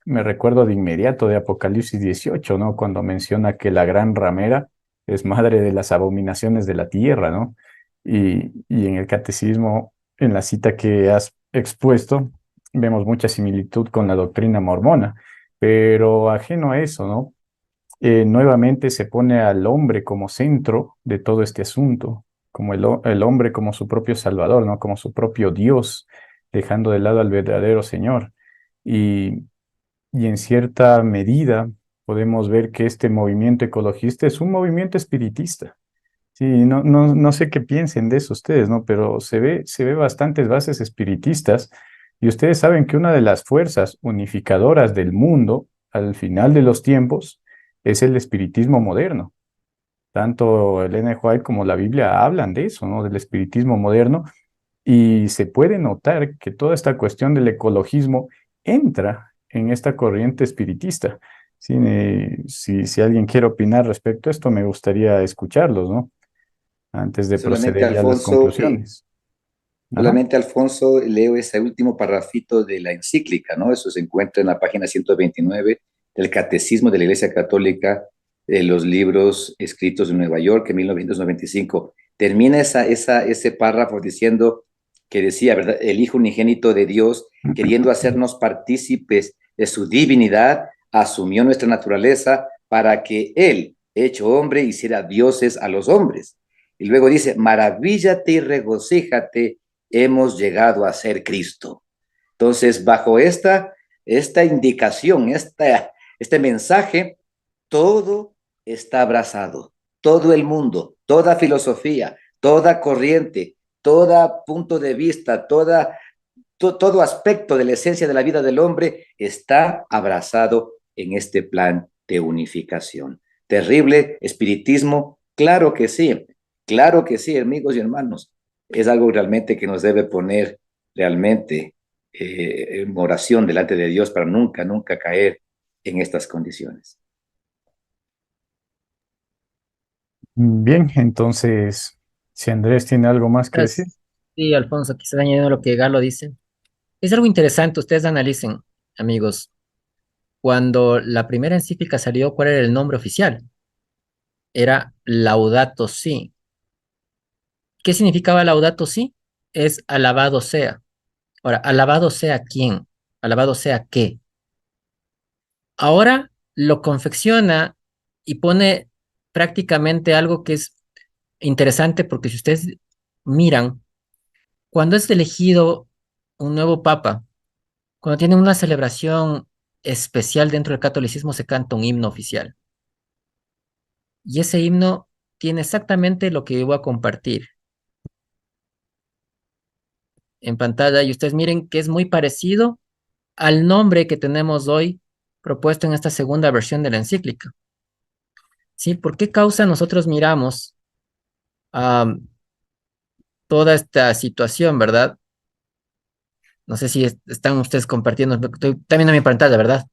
me recuerdo de inmediato de Apocalipsis 18, ¿no? Cuando menciona que la gran ramera es madre de las abominaciones de la tierra, ¿no? Y en el catecismo, en la cita que has expuesto, vemos mucha similitud con la doctrina mormona, pero ajeno a eso, ¿no? Nuevamente se pone al hombre como centro de todo este asunto, como el hombre como su propio Salvador, ¿no? Como su propio Dios, dejando de lado al verdadero Señor. Y, y en cierta medida podemos ver que este movimiento ecologista es un movimiento espiritista. Sí, no sé qué piensen de eso ustedes, ¿no? Pero se ve bastantes bases espiritistas, y ustedes saben que una de las fuerzas unificadoras del mundo al final de los tiempos es el espiritismo moderno. Tanto Elena White como la Biblia hablan de eso, ¿no? Del espiritismo moderno, y se puede notar que toda esta cuestión del ecologismo entra en esta corriente espiritista. Sí, si alguien quiere opinar respecto a esto, me gustaría escucharlos, ¿no? Antes de Solamente, proceder ya a las Alfonso, conclusiones. Ajá. solamente, Alfonso, leo ese último parrafito de la encíclica, ¿no? Eso se encuentra en la página 129 del Catecismo de la Iglesia Católica, de los libros escritos en Nueva York en 1995. Termina ese párrafo diciendo que decía, ¿verdad? El Hijo unigénito de Dios, queriendo hacernos partícipes de su divinidad, asumió nuestra naturaleza para que Él, hecho hombre, hiciera dioses a los hombres. Y luego dice, maravíllate y regocíjate, hemos llegado a ser Cristo. Entonces, bajo esta indicación, este mensaje, todo está abrazado, todo el mundo, toda filosofía, toda corriente, todo punto de vista, todo aspecto de la esencia de la vida del hombre está abrazado en este plan de unificación. Terrible espiritismo, claro que sí, amigos y hermanos. Es algo realmente que nos debe poner realmente en oración delante de Dios para nunca, nunca caer en estas condiciones. Bien, entonces, si Andrés tiene algo más que decir. Sí, Alfonso, quizás añadiendo lo que Galo dice. Es algo interesante, ustedes analicen, amigos. Cuando la primera encíclica salió, ¿cuál era el nombre oficial? Era Laudato Si. ¿Qué significaba Laudato Si? Es alabado sea. Ahora, alabado sea quién, alabado sea qué. Ahora lo confecciona y pone prácticamente algo que es interesante porque si ustedes miran, cuando es elegido un nuevo papa, cuando tienen una celebración especial dentro del catolicismo, se canta un himno oficial. Y ese himno tiene exactamente lo que yo voy a compartir en pantalla. Y ustedes miren que es muy parecido al nombre que tenemos hoy propuesto en esta segunda versión de la encíclica. ¿Sí? ¿Por qué causa nosotros miramos toda esta situación, verdad? No sé si están ustedes compartiendo, estoy viendo mi pantalla, ¿verdad?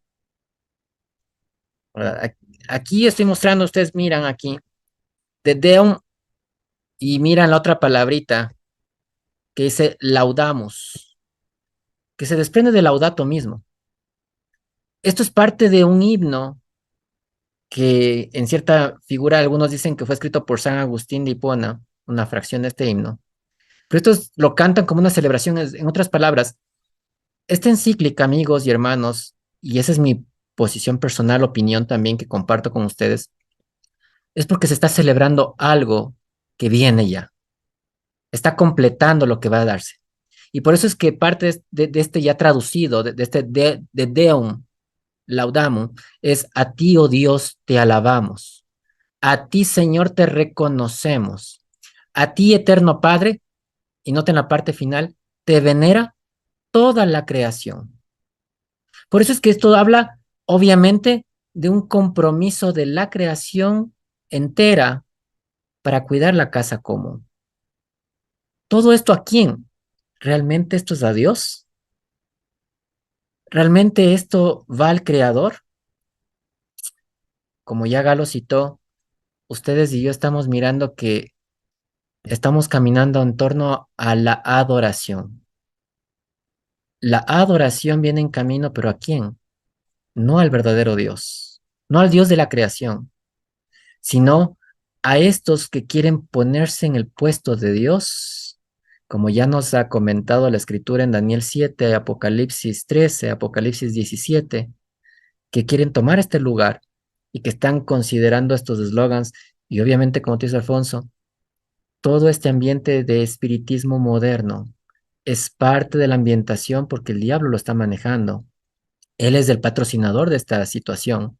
¿Verdad? Aquí estoy mostrando, ustedes miran aquí, de Deum y miran la otra palabrita que dice laudamus, que se desprende de laudato mismo. Esto es parte de un himno que en cierta figura algunos dicen que fue escrito por San Agustín de Hipona, una fracción de este himno. Pero estos lo cantan como una celebración, en otras palabras, esta encíclica, amigos y hermanos, y esa es mi posición personal, opinión también que comparto con ustedes, es porque se está celebrando algo que viene ya, está completando lo que va a darse. Y por eso es que parte de este ya traducido, de este de Deum, Laudamu, es a ti, oh Dios, te alabamos. A ti, Señor, te reconocemos. A ti, eterno Padre, y noten la parte final, te venera toda la creación. Por eso es que esto habla, obviamente, de un compromiso de la creación entera para cuidar la casa común. ¿Todo esto a quién? ¿Realmente esto es a Dios? ¿Realmente esto va al Creador? Como ya Galo citó, ustedes y yo estamos mirando que estamos caminando en torno a la adoración. La adoración viene en camino, pero ¿a quién? No al verdadero Dios, no al Dios de la creación, sino a estos que quieren ponerse en el puesto de Dios, como ya nos ha comentado la escritura en Daniel 7, Apocalipsis 13, Apocalipsis 17, que quieren tomar este lugar y que están considerando estos eslogans. Y obviamente, como te dice Alfonso, todo este ambiente de espiritismo moderno es parte de la ambientación porque el diablo lo está manejando. Él es el patrocinador de esta situación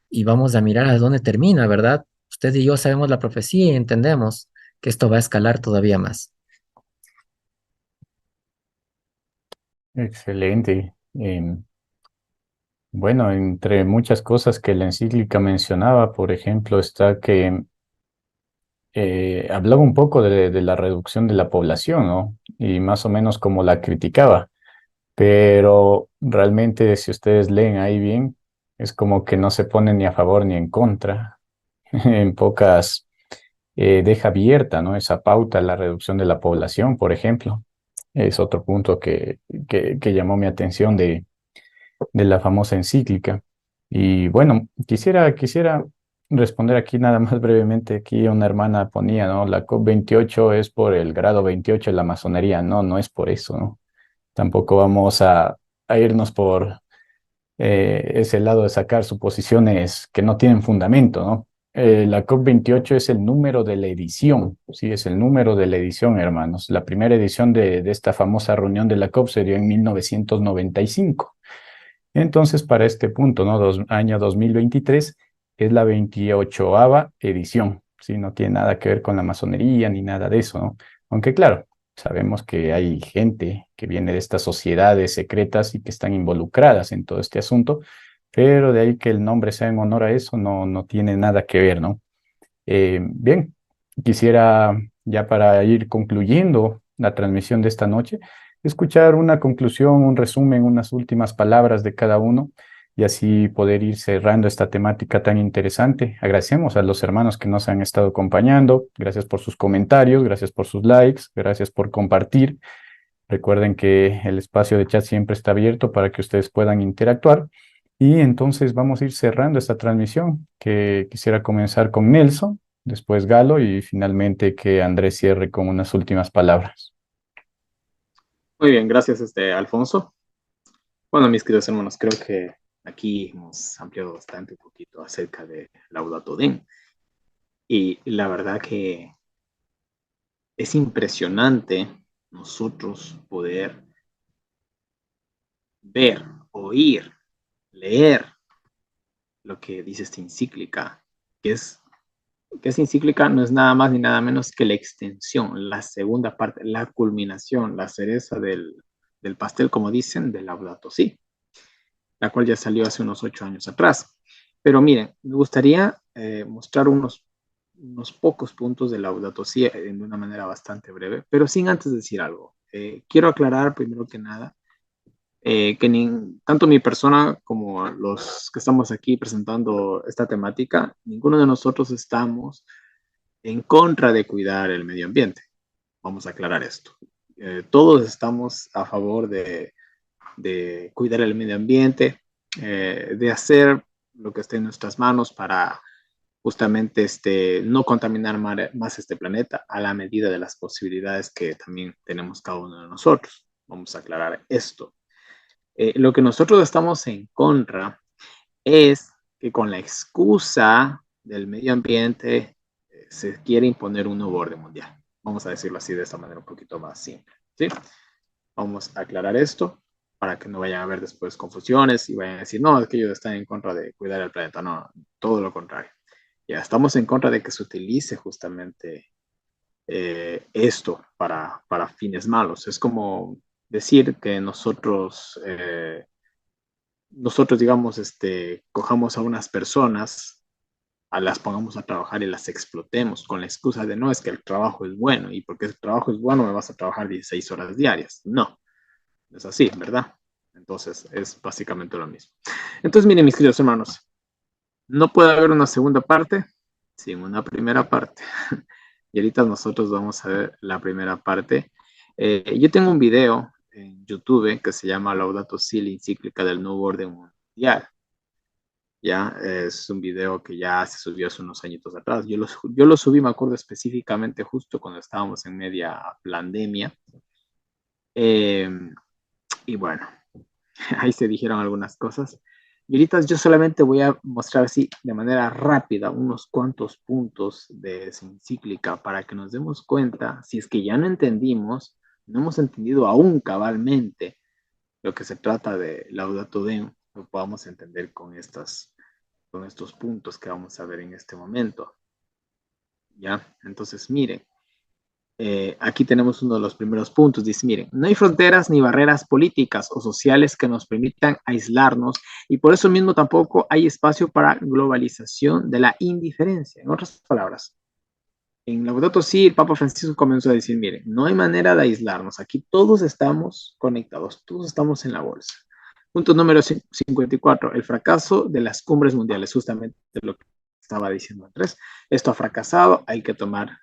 y vamos a mirar a dónde termina, ¿verdad? Usted y yo sabemos la profecía y entendemos que esto va a escalar todavía más. Excelente. Bueno, entre muchas cosas que la encíclica mencionaba, por ejemplo, está que hablaba un poco de la reducción de la población, ¿no? Y más o menos como la criticaba. pero realmente si ustedes leen ahí bien, es como que no se pone ni a favor ni en contra. En pocas, deja abierta, ¿no? Esa pauta, la reducción de la población, por ejemplo. Es otro punto que llamó mi atención de la famosa encíclica. Y bueno, quisiera responder aquí nada más brevemente. Aquí una hermana ponía, ¿no? La COP28 es por el grado 28 de la masonería. No, no es por eso, ¿no? Tampoco vamos a irnos por ese lado de sacar suposiciones que no tienen fundamento, ¿no? La COP28 es el número de la edición, sí, es el número de la edición, hermanos. La primera edición de esta famosa reunión de la COP se dio en 1995. Entonces, para este punto, ¿no? Año 2023 es la 28ª edición, ¿sí? No tiene nada que ver con la masonería ni nada de eso, ¿no? Aunque claro, sabemos que hay gente que viene de estas sociedades secretas y que están involucradas en todo este asunto, pero de ahí que el nombre sea en honor a eso no, no tiene nada que ver, ¿no? Bien, quisiera ya para ir concluyendo la transmisión de esta noche, escuchar una conclusión, un resumen, unas últimas palabras de cada uno y así poder ir cerrando esta temática tan interesante. Agradecemos a los hermanos que nos han estado acompañando. Gracias por sus comentarios, gracias por sus likes, gracias por compartir. Recuerden que el espacio de chat siempre está abierto para que ustedes puedan interactuar. Y entonces vamos a ir cerrando esta transmisión, que quisiera comenzar con Nelson, después Galo y finalmente que Andrés cierre con unas últimas palabras. Muy bien, gracias, Alfonso. Bueno, mis queridos hermanos, creo que aquí hemos ampliado bastante un poquito acerca de Laudato Si. Y la verdad que es impresionante nosotros poder ver, oír, leer lo que dice esta encíclica, que esta encíclica no es nada más ni nada menos que la extensión, la segunda parte, la culminación, la cereza del pastel, como dicen, del Laudato Si, la cual ya salió hace unos 8 años atrás. Pero miren, me gustaría mostrar unos pocos puntos del Laudato Si de una manera bastante breve, pero sin antes decir algo. Quiero aclarar primero que nada que tanto mi persona como los que estamos aquí presentando esta temática, ninguno de nosotros estamos en contra de cuidar el medio ambiente. Vamos a aclarar esto. Todos estamos a favor de cuidar el medio ambiente, de hacer lo que esté en nuestras manos para justamente no contaminar más este planeta a la medida de las posibilidades que también tenemos cada uno de nosotros. Vamos a aclarar esto. Lo que nosotros estamos en contra es que con la excusa del medio ambiente se quiere imponer un nuevo orden mundial. Vamos a decirlo así de esta manera un poquito más simple. ¿Sí? Vamos a aclarar esto para que no vayan a haber después confusiones y vayan a decir, no, es que ellos están en contra de cuidar el planeta. No, todo lo contrario. Ya estamos en contra de que se utilice justamente esto para fines malos. Es como decir que nosotros digamos, cojamos a unas personas, las pongamos a trabajar y las explotemos con la excusa de no, es que el trabajo es bueno y porque el trabajo es bueno me vas a trabajar 16 horas diarias. No, no es así, ¿verdad? Entonces es básicamente lo mismo. Entonces miren mis queridos hermanos, no puede haber una segunda parte sin una primera parte. Y ahorita nosotros vamos a ver la primera parte. Yo tengo un video en YouTube que se llama Laudato Si, la encíclica del nuevo orden mundial. Ya es un video que ya se subió hace unos añitos atrás. Yo lo subí, me acuerdo específicamente justo cuando estábamos en media pandemia. Y bueno, ahí se dijeron algunas cosas. Y ahorita yo solamente voy a mostrar así de manera rápida unos cuantos puntos de esa encíclica para que nos demos cuenta, si es que ya no entendimos, no hemos entendido aún cabalmente lo que se trata de Laudato Si, lo podamos entender con estos puntos que vamos a ver en este momento. ¿Ya? Entonces, miren. Aquí tenemos uno de los primeros puntos. Dice, miren, no hay fronteras ni barreras políticas o sociales que nos permitan aislarnos y por eso mismo tampoco hay espacio para globalización de la indiferencia. En otras palabras, En Laudato Si, el Papa Francisco comenzó a decir, miren, no hay manera de aislarnos, aquí todos estamos conectados, todos estamos en la bolsa. Punto número 54, el fracaso de las cumbres mundiales, justamente lo que estaba diciendo Andrés. Esto ha fracasado, hay que tomar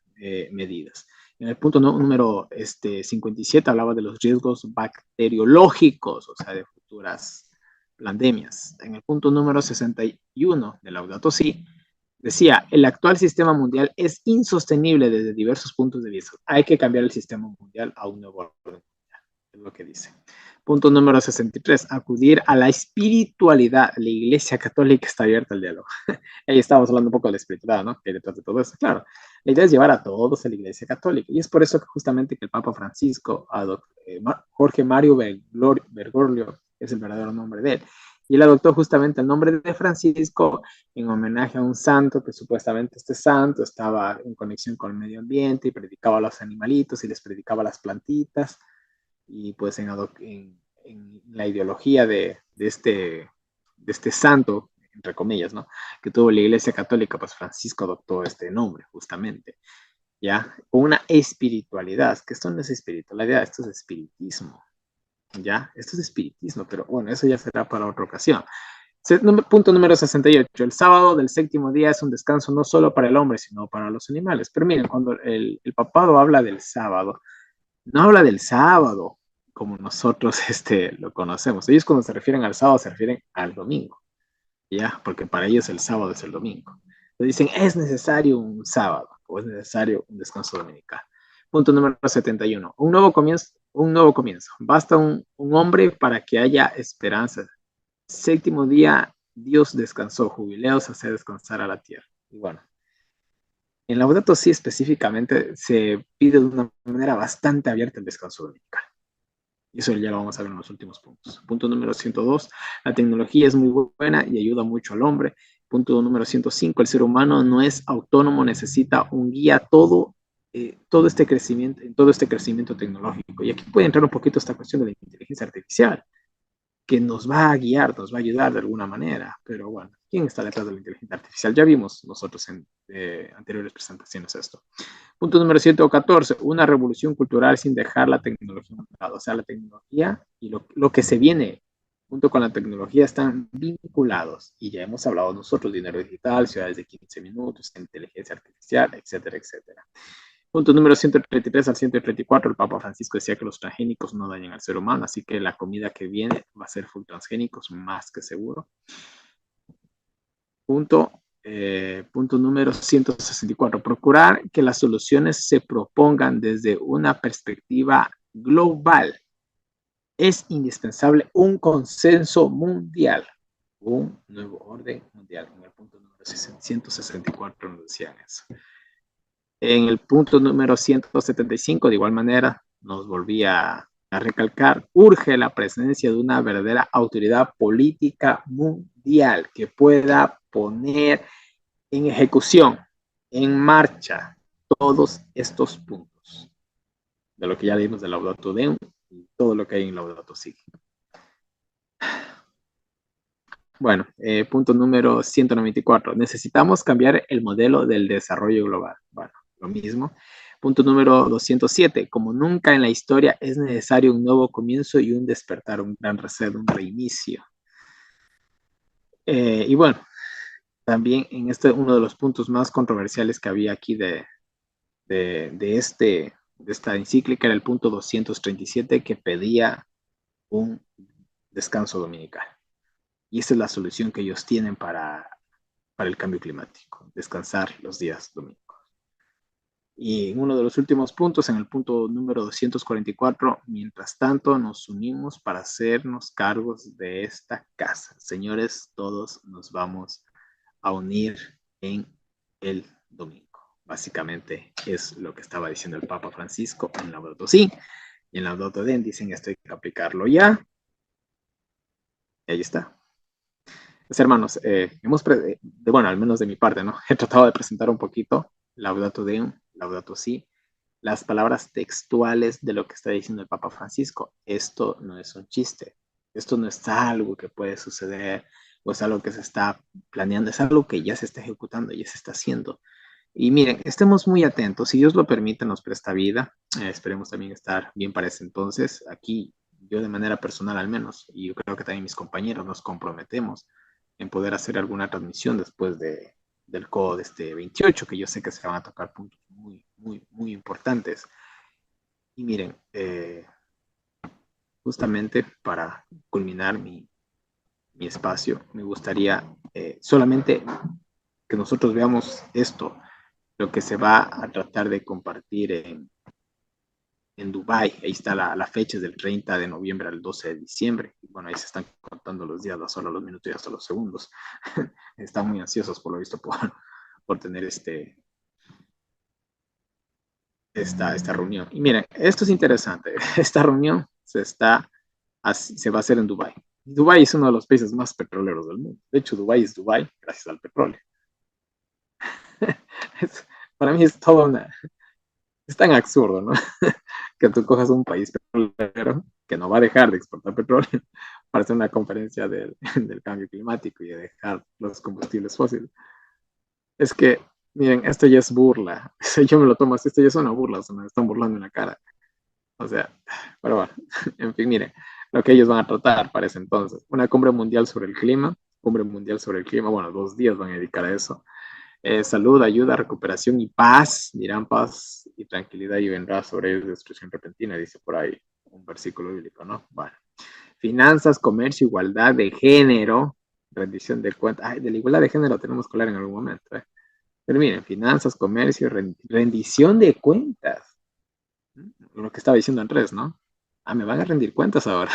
medidas. En el punto número 57 hablaba de los riesgos bacteriológicos, o sea, de futuras pandemias. En el punto número 61 de Laudato Si, decía, el actual sistema mundial es insostenible desde diversos puntos de vista. Hay que cambiar el sistema mundial a un nuevo orden mundial, es lo que dice. Punto número 63, acudir a la espiritualidad. La Iglesia Católica está abierta al diálogo. Ahí estamos hablando un poco de la espiritualidad, ¿no? Que detrás de todo eso, claro. La idea es llevar a todos a la Iglesia Católica. Y es por eso que justamente que el Papa Francisco, Jorge Mario Bergoglio, es el verdadero nombre de él, y él adoptó justamente el nombre de Francisco en homenaje a un santo que supuestamente este santo estaba en conexión con el medio ambiente y predicaba a los animalitos y les predicaba a las plantitas. Y pues en la ideología de este santo, entre comillas, ¿no? Que tuvo la Iglesia Católica, pues Francisco adoptó este nombre justamente, ¿ya? Una espiritualidad, que esto no es espiritualidad, esto es espiritismo, ¿ya? Esto es espiritismo, pero bueno, eso ya será para otra ocasión. Punto número 68. El sábado del séptimo día es un descanso no solo para el hombre, sino para los animales. Pero miren, cuando el papado habla del sábado, no habla del sábado como nosotros lo conocemos. Ellos cuando se refieren al sábado se refieren al domingo, ¿ya? Porque para ellos el sábado es el domingo. Entonces dicen, es necesario un sábado o es necesario un descanso dominical. Punto número 71. Un nuevo comienzo. Un nuevo comienzo. Basta un hombre para que haya esperanza. Séptimo día, Dios descansó. Jubileos hace descansar a la tierra. Y bueno, en Laudato Si específicamente se pide de una manera bastante abierta el descanso dominical. Y eso ya lo vamos a ver en los últimos puntos. Punto número 102, la tecnología es muy buena y ayuda mucho al hombre. Punto número 105, el ser humano no es autónomo, necesita un guía todo este crecimiento tecnológico. Y aquí puede entrar un poquito esta cuestión de la inteligencia artificial, que nos va a guiar, nos va a ayudar de alguna manera. Pero bueno, ¿quién está detrás de la inteligencia artificial? Ya vimos nosotros en anteriores presentaciones esto. Punto número 114, una revolución cultural sin dejar la tecnología a un lado. O sea, la tecnología y lo que se viene junto con la tecnología están vinculados. Y ya hemos hablado nosotros, dinero digital, ciudades de 15 minutos, inteligencia artificial, etcétera, etcétera. Punto número 133 al 134, el Papa Francisco decía que los transgénicos no dañan al ser humano, así que la comida que viene va a ser full transgénicos, más que seguro. Punto número 164, procurar que las soluciones se propongan desde una perspectiva global. Es indispensable un consenso mundial, un nuevo orden mundial. En el punto número 164 nos decían eso. En el punto número 175, de igual manera, nos volvía a recalcar, urge la presencia de una verdadera autoridad política mundial que pueda poner en ejecución, en marcha, todos estos puntos de lo que ya leímos de Laudato Deum y todo lo que hay en Laudato Si. Bueno, punto número 194. Necesitamos cambiar el modelo del desarrollo global. Bueno, lo mismo. Punto número 207. Como nunca en la historia es necesario un nuevo comienzo y un despertar, un gran reset, un reinicio. Y bueno, también en uno de los puntos más controversiales que había aquí de esta encíclica era el punto 237 que pedía un descanso dominical. Y esa es la solución que ellos tienen para el cambio climático, descansar los días domingos. Y en uno de los últimos puntos, en el punto número 244, mientras tanto nos unimos para hacernos cargos de esta casa. Señores, todos nos vamos a unir en el domingo. Básicamente es lo que estaba diciendo el Papa Francisco en Laudato Si. Y en Laudato Deum dicen esto hay que aplicarlo ya. Y ahí está. Pues, hermanos, bueno, al menos de mi parte, ¿no? He tratado de presentar un poquito Laudato Deum, Laudato Si, las palabras textuales de lo que está diciendo el Papa Francisco. Esto no es un chiste, esto no es algo que puede suceder o es algo que se está planeando, es algo que ya se está ejecutando, ya se está haciendo. Y miren, estemos muy atentos. Si Dios lo permite, nos presta vida. Esperemos también estar bien para ese entonces. Aquí, yo de manera personal al menos, y yo creo que también mis compañeros nos comprometemos en poder hacer alguna transmisión después del codo de este 28, que yo sé que se van a tocar puntos muy, muy, muy importantes. Y miren, justamente para culminar mi espacio, me gustaría solamente que nosotros veamos esto, lo que se va a tratar de compartir en Dubái. Ahí está la fecha, es del 30 de noviembre al 12 de diciembre. Y bueno, ahí se están contando los días, no solo los minutos y hasta los segundos. Están muy ansiosos, por lo visto, por tener esta reunión. Y miren, esto es interesante. Esta reunión se va a hacer en Dubái. Dubái es uno de los países más petroleros del mundo. De hecho, Dubái es Dubái gracias al petróleo. Para mí es todo es tan absurdo, ¿no? Que tú cojas un país petrolero que no va a dejar de exportar petróleo para hacer una conferencia del cambio climático y de dejar los combustibles fósiles. Es que, miren, esto ya es burla. Yo me lo tomo así, esto ya es una burla, se me están burlando en la cara. O sea, pero bueno, en fin, miren, lo que ellos van a tratar para ese entonces. Una cumbre mundial sobre el clima, bueno, 2 días van a dedicar a eso. Salud, ayuda, recuperación y paz, dirán paz y tranquilidad y vendrá sobre ellos destrucción repentina, dice por ahí un versículo bíblico, ¿no? Bueno, finanzas, comercio, igualdad de género, rendición de cuentas. Ay, de la igualdad de género tenemos que hablar en algún momento, ¿eh? Pero miren, finanzas, comercio, rendición de cuentas. Lo que estaba diciendo Andrés, ¿no? Ah, me van a rendir cuentas ahora.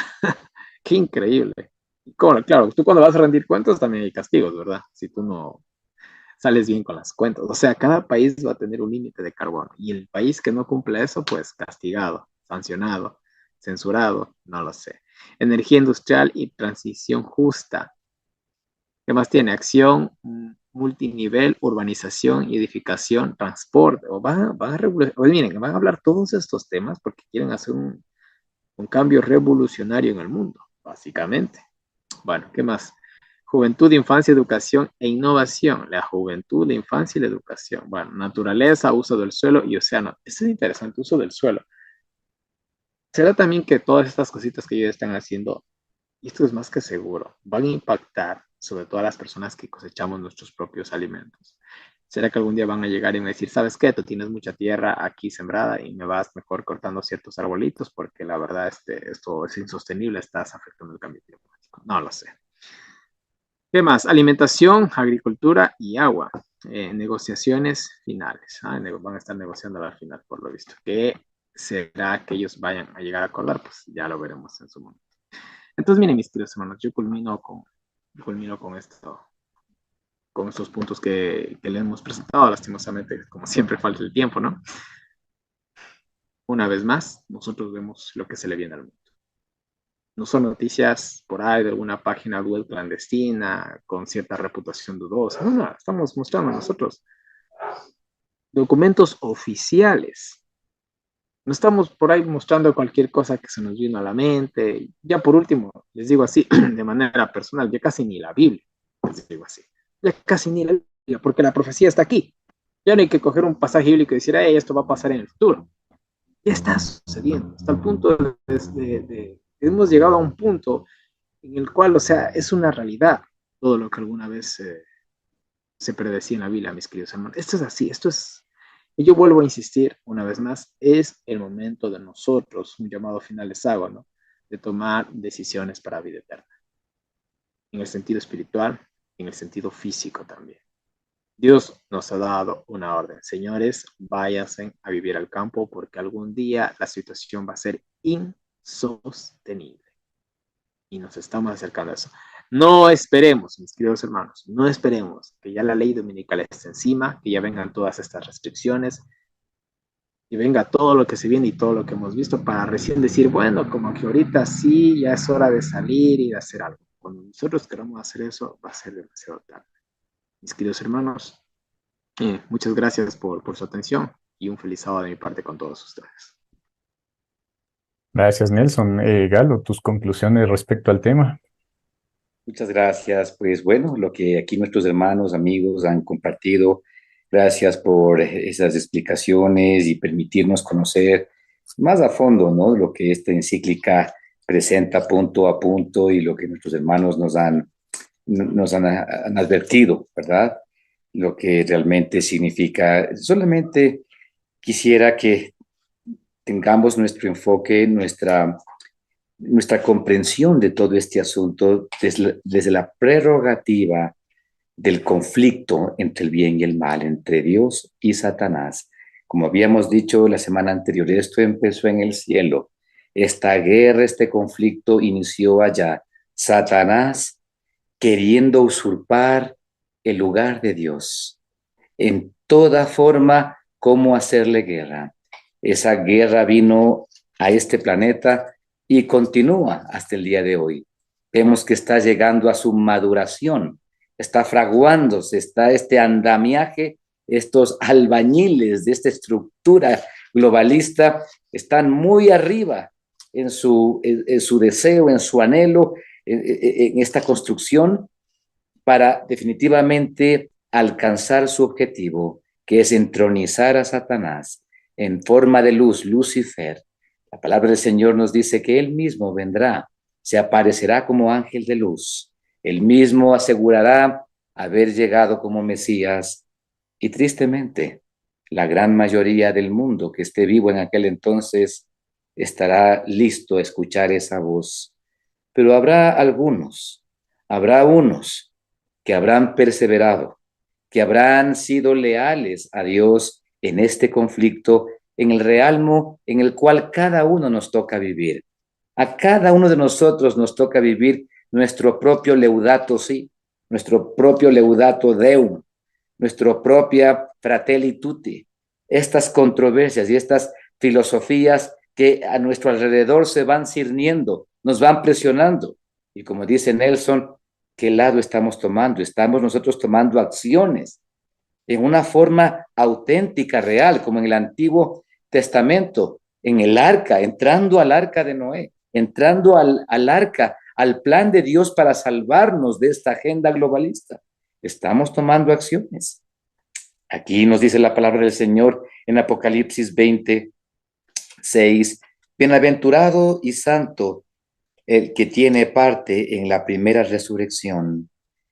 Qué increíble. Y claro, tú cuando vas a rendir cuentas también hay castigos, ¿verdad? Si tú no sales bien con las cuentas. O sea, cada país va a tener un límite de carbono y el país que no cumple eso, pues castigado, sancionado, censurado, no lo sé. Energía industrial y transición justa. ¿Qué más tiene? Acción multinivel, urbanización y edificación, transporte. Miren, van a hablar todos estos temas porque quieren hacer un cambio revolucionario en el mundo, básicamente. Bueno, ¿qué más? Juventud, infancia, educación e innovación. La juventud, la infancia y la educación. Bueno, naturaleza, uso del suelo y océano. Esto es interesante, uso del suelo. ¿Será también que todas estas cositas que ellos están haciendo, y esto es más que seguro, van a impactar sobre todo a las personas que cosechamos nuestros propios alimentos? ¿Será que algún día van a llegar y me decir, sabes qué, tú tienes mucha tierra aquí sembrada y me vas mejor cortando ciertos arbolitos porque la verdad esto es insostenible, estás afectando el cambio climático? No lo sé. ¿Qué más? Alimentación, agricultura y agua. Negociaciones finales. Van a estar negociando al final, por lo visto. ¿Qué será que ellos vayan a llegar a acordar? Pues ya lo veremos en su momento. Entonces, miren, mis queridos hermanos, yo culmino con esto, con estos puntos que le hemos presentado. Lastimosamente, como siempre, falta el tiempo, ¿no? Una vez más, nosotros vemos lo que se le viene al mundo. No son noticias por ahí de alguna página web clandestina con cierta reputación dudosa. No, estamos mostrando nosotros documentos oficiales. No estamos por ahí mostrando cualquier cosa que se nos vino a la mente. Ya por último, les digo así, de manera personal, ya casi ni la Biblia, les digo así. Ya casi ni la Biblia, porque la profecía está aquí. Ya no hay que coger un pasaje bíblico y decir, esto va a pasar en el futuro. Ya está sucediendo, hasta el punto hemos llegado a un punto en el cual, o sea, es una realidad todo lo que alguna vez se predecía en la Biblia, mis queridos hermanos. Esto es así, y yo vuelvo a insistir una vez más, es el momento de nosotros, un llamado final les hago, ¿no? De tomar decisiones para vida eterna, en el sentido espiritual, en el sentido físico también. Dios nos ha dado una orden. Señores, váyanse a vivir al campo porque algún día la situación va a ser insostenible. Y nos estamos acercando a eso. No esperemos, mis queridos hermanos, no esperemos que ya la ley dominical esté encima, que ya vengan todas estas restricciones y venga todo lo que se viene y todo lo que hemos visto para recién decir, bueno, como que ahorita sí, ya es hora de salir y de hacer algo. Cuando nosotros queramos hacer eso, va a ser demasiado tarde. Mis queridos hermanos, muchas gracias por su atención y un feliz sábado de mi parte con todos ustedes. Gracias, Nelson. Galo, tus conclusiones respecto al tema. Muchas gracias. Pues bueno, lo que aquí nuestros hermanos, amigos han compartido Gracias por esas explicaciones y permitirnos conocer más a fondo, ¿no? Lo que esta encíclica presenta punto a punto y lo que nuestros hermanos han advertido, ¿verdad? Lo que realmente significa. Solamente quisiera que tengamos nuestro enfoque, nuestra comprensión de todo este asunto desde la prerrogativa del conflicto entre el bien y el mal, entre Dios y Satanás. Como habíamos dicho la semana anterior, esto empezó en el cielo. Esta guerra, este conflicto inició allá. Satanás queriendo usurpar el lugar de Dios. En toda forma, cómo hacerle guerra. Esa guerra vino a este planeta y continúa hasta el día de hoy. Vemos que está llegando a su maduración, está fraguándose, está este andamiaje, estos albañiles de esta estructura globalista están muy arriba en su deseo, en su anhelo, en esta construcción para definitivamente alcanzar su objetivo, que es entronizar a Satanás en forma de luz, Lucifer. La palabra del Señor nos dice que Él mismo vendrá, se aparecerá como ángel de luz. Él mismo asegurará haber llegado como Mesías y tristemente la gran mayoría del mundo que esté vivo en aquel entonces estará listo a escuchar esa voz. Pero habrá unos que habrán perseverado, que habrán sido leales a Dios en este conflicto, en el realmo en el cual cada uno nos toca vivir. A cada uno de nosotros nos toca vivir nuestro propio Laudato Si, nuestro propio Laudato Deum, nuestra propia Fratelli Tutti. Estas controversias y estas filosofías que a nuestro alrededor se van cirniendo, nos van presionando. Y como dice Nelson, ¿qué lado estamos tomando? Estamos nosotros tomando acciones en una forma auténtica, real, como en el Antiguo Testamento, en el arca, entrando al arca de Noé, entrando al arca, al plan de Dios para salvarnos de esta agenda globalista. Estamos tomando acciones. Aquí nos dice la palabra del Señor en Apocalipsis 26, bienaventurado y santo el que tiene parte en la primera resurrección.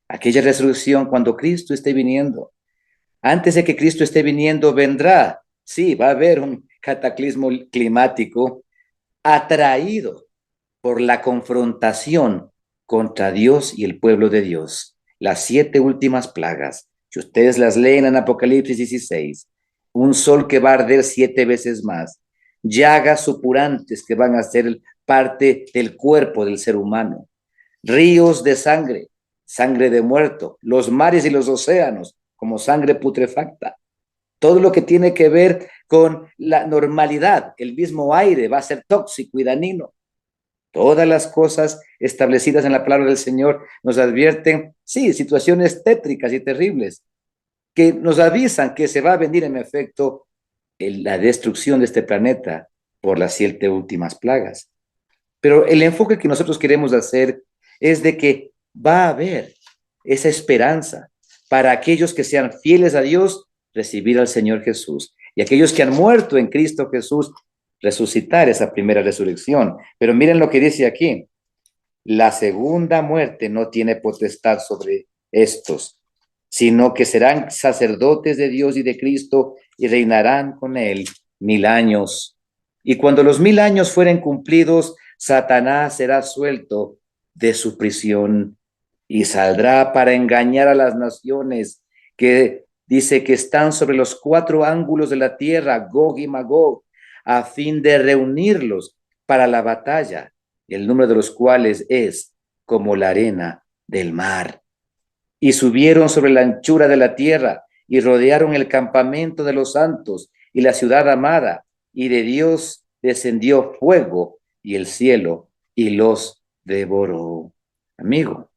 Aquella resurrección cuando Cristo esté viniendo. Antes de que Cristo esté viniendo, vendrá. Sí, va a haber un cataclismo climático atraído por la confrontación contra Dios y el pueblo de Dios. Las 7 últimas plagas. Si ustedes las leen en Apocalipsis 16, un sol que va a arder 7 veces más, llagas supurantes que van a ser parte del cuerpo del ser humano, ríos de sangre, sangre de muerto, los mares y los océanos como sangre putrefacta. Todo lo que tiene que ver con la normalidad, el mismo aire va a ser tóxico y dañino. Todas las cosas establecidas en la palabra del Señor nos advierten, sí, situaciones tétricas y terribles, que nos avisan que se va a venir en efecto la destrucción de este planeta por las 7 últimas plagas. Pero el enfoque que nosotros queremos hacer es de que va a haber esa esperanza para aquellos que sean fieles a Dios, recibir al Señor Jesús. Y aquellos que han muerto en Cristo Jesús, resucitar esa primera resurrección. Pero miren lo que dice aquí. La segunda muerte no tiene potestad sobre estos, sino que serán sacerdotes de Dios y de Cristo y reinarán con él 1000 años. Y cuando los 1000 años fueren cumplidos, Satanás será suelto de su prisión y saldrá para engañar a las naciones que dice que están sobre los 4 ángulos de la tierra, Gog y Magog, a fin de reunirlos para la batalla, el número de los cuales es como la arena del mar. Y subieron sobre la anchura de la tierra y rodearon el campamento de los santos y la ciudad amada, y de Dios descendió fuego y el cielo y los devoró. Amigo,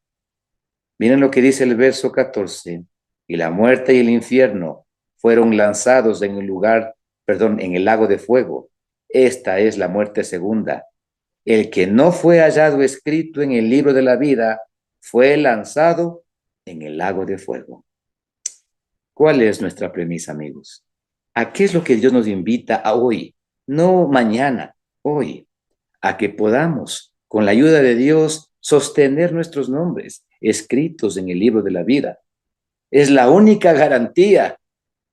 miren lo que dice el verso 14. Y la muerte y el infierno fueron lanzados en en el lago de fuego. Esta es la muerte segunda. El que no fue hallado escrito en el libro de la vida fue lanzado en el lago de fuego. ¿Cuál es nuestra premisa, amigos? ¿A qué es lo que Dios nos invita a hoy? No mañana, hoy. A que podamos, con la ayuda de Dios, sostener nuestros nombres escritos en el libro de la vida. Es la única garantía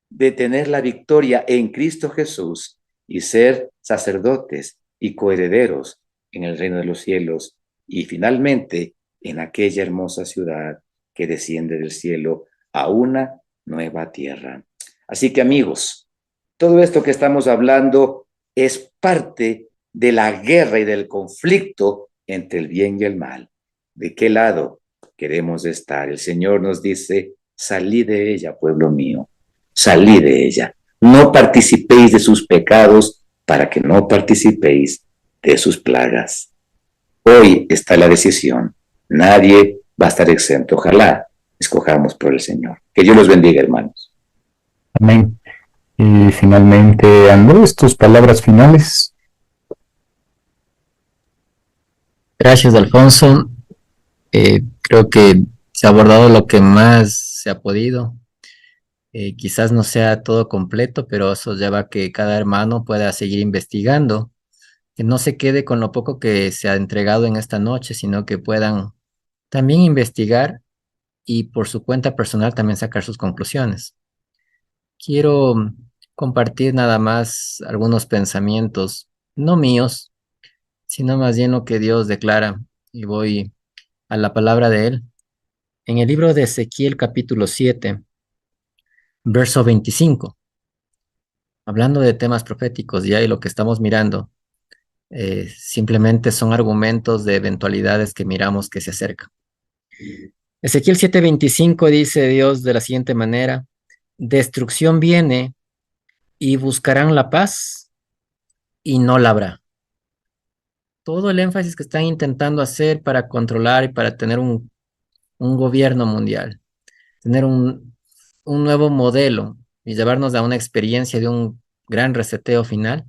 de tener la victoria en Cristo Jesús y ser sacerdotes y coherederos en el reino de los cielos y finalmente en aquella hermosa ciudad que desciende del cielo a una nueva tierra. Así que amigos, todo esto que estamos hablando es parte de la guerra y del conflicto entre el bien y el mal. ¿De qué lado queremos estar? El Señor nos dice, salid de ella, pueblo mío, salid de ella. No participéis de sus pecados para que no participéis de sus plagas. Hoy está la decisión. Nadie va a estar exento. Ojalá escojamos por el Señor. Que Dios los bendiga, hermanos. Amén. Y finalmente, Andrés, tus palabras finales. Gracias, Alfonso. Creo que se ha abordado lo que más se ha podido. Quizás no sea todo completo, pero eso lleva a que cada hermano pueda seguir investigando, que no se quede con lo poco que se ha entregado en esta noche, sino que puedan también investigar y por su cuenta personal también sacar sus conclusiones. Quiero compartir nada más algunos pensamientos, no míos, sino más bien lo que Dios declara, y voy a la palabra de Él. En el libro de Ezequiel capítulo 7, verso 25, hablando de temas proféticos ya y lo que estamos mirando, simplemente son argumentos de eventualidades que miramos que se acercan. Ezequiel 7:25 dice Dios de la siguiente manera: destrucción viene y buscarán la paz y no la habrá. Todo el énfasis que están intentando hacer para controlar y para tener un gobierno mundial, tener un nuevo modelo y llevarnos a una experiencia de un gran reseteo final,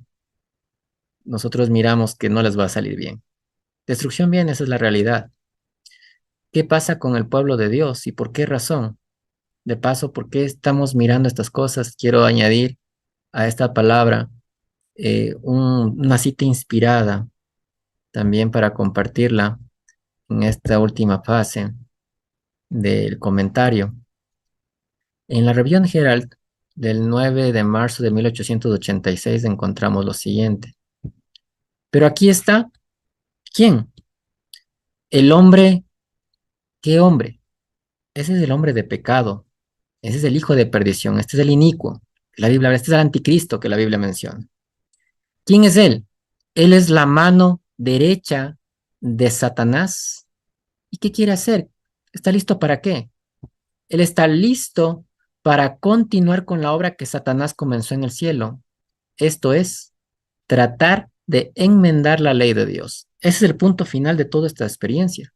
nosotros miramos que no les va a salir bien. Destrucción viene, esa es la realidad. ¿Qué pasa con el pueblo de Dios y por qué razón? De paso, ¿por qué estamos mirando estas cosas? Quiero añadir a esta palabra una cita inspirada también para compartirla en esta última fase del comentario. En la Review Herald del 9 de marzo de 1886 encontramos lo siguiente. Pero aquí está, ¿quién? El hombre, ¿qué hombre? Ese es el hombre de pecado, ese es el hijo de perdición, este es el inicuo, la Biblia, este es el anticristo que la Biblia menciona. ¿Quién es él? Él es la mano derecha de Satanás. ¿Y qué quiere hacer? ¿Está listo para qué? Él está listo para continuar con la obra que Satanás comenzó en el cielo. Esto es, tratar de enmendar la ley de Dios. Ese es el punto final de toda esta experiencia.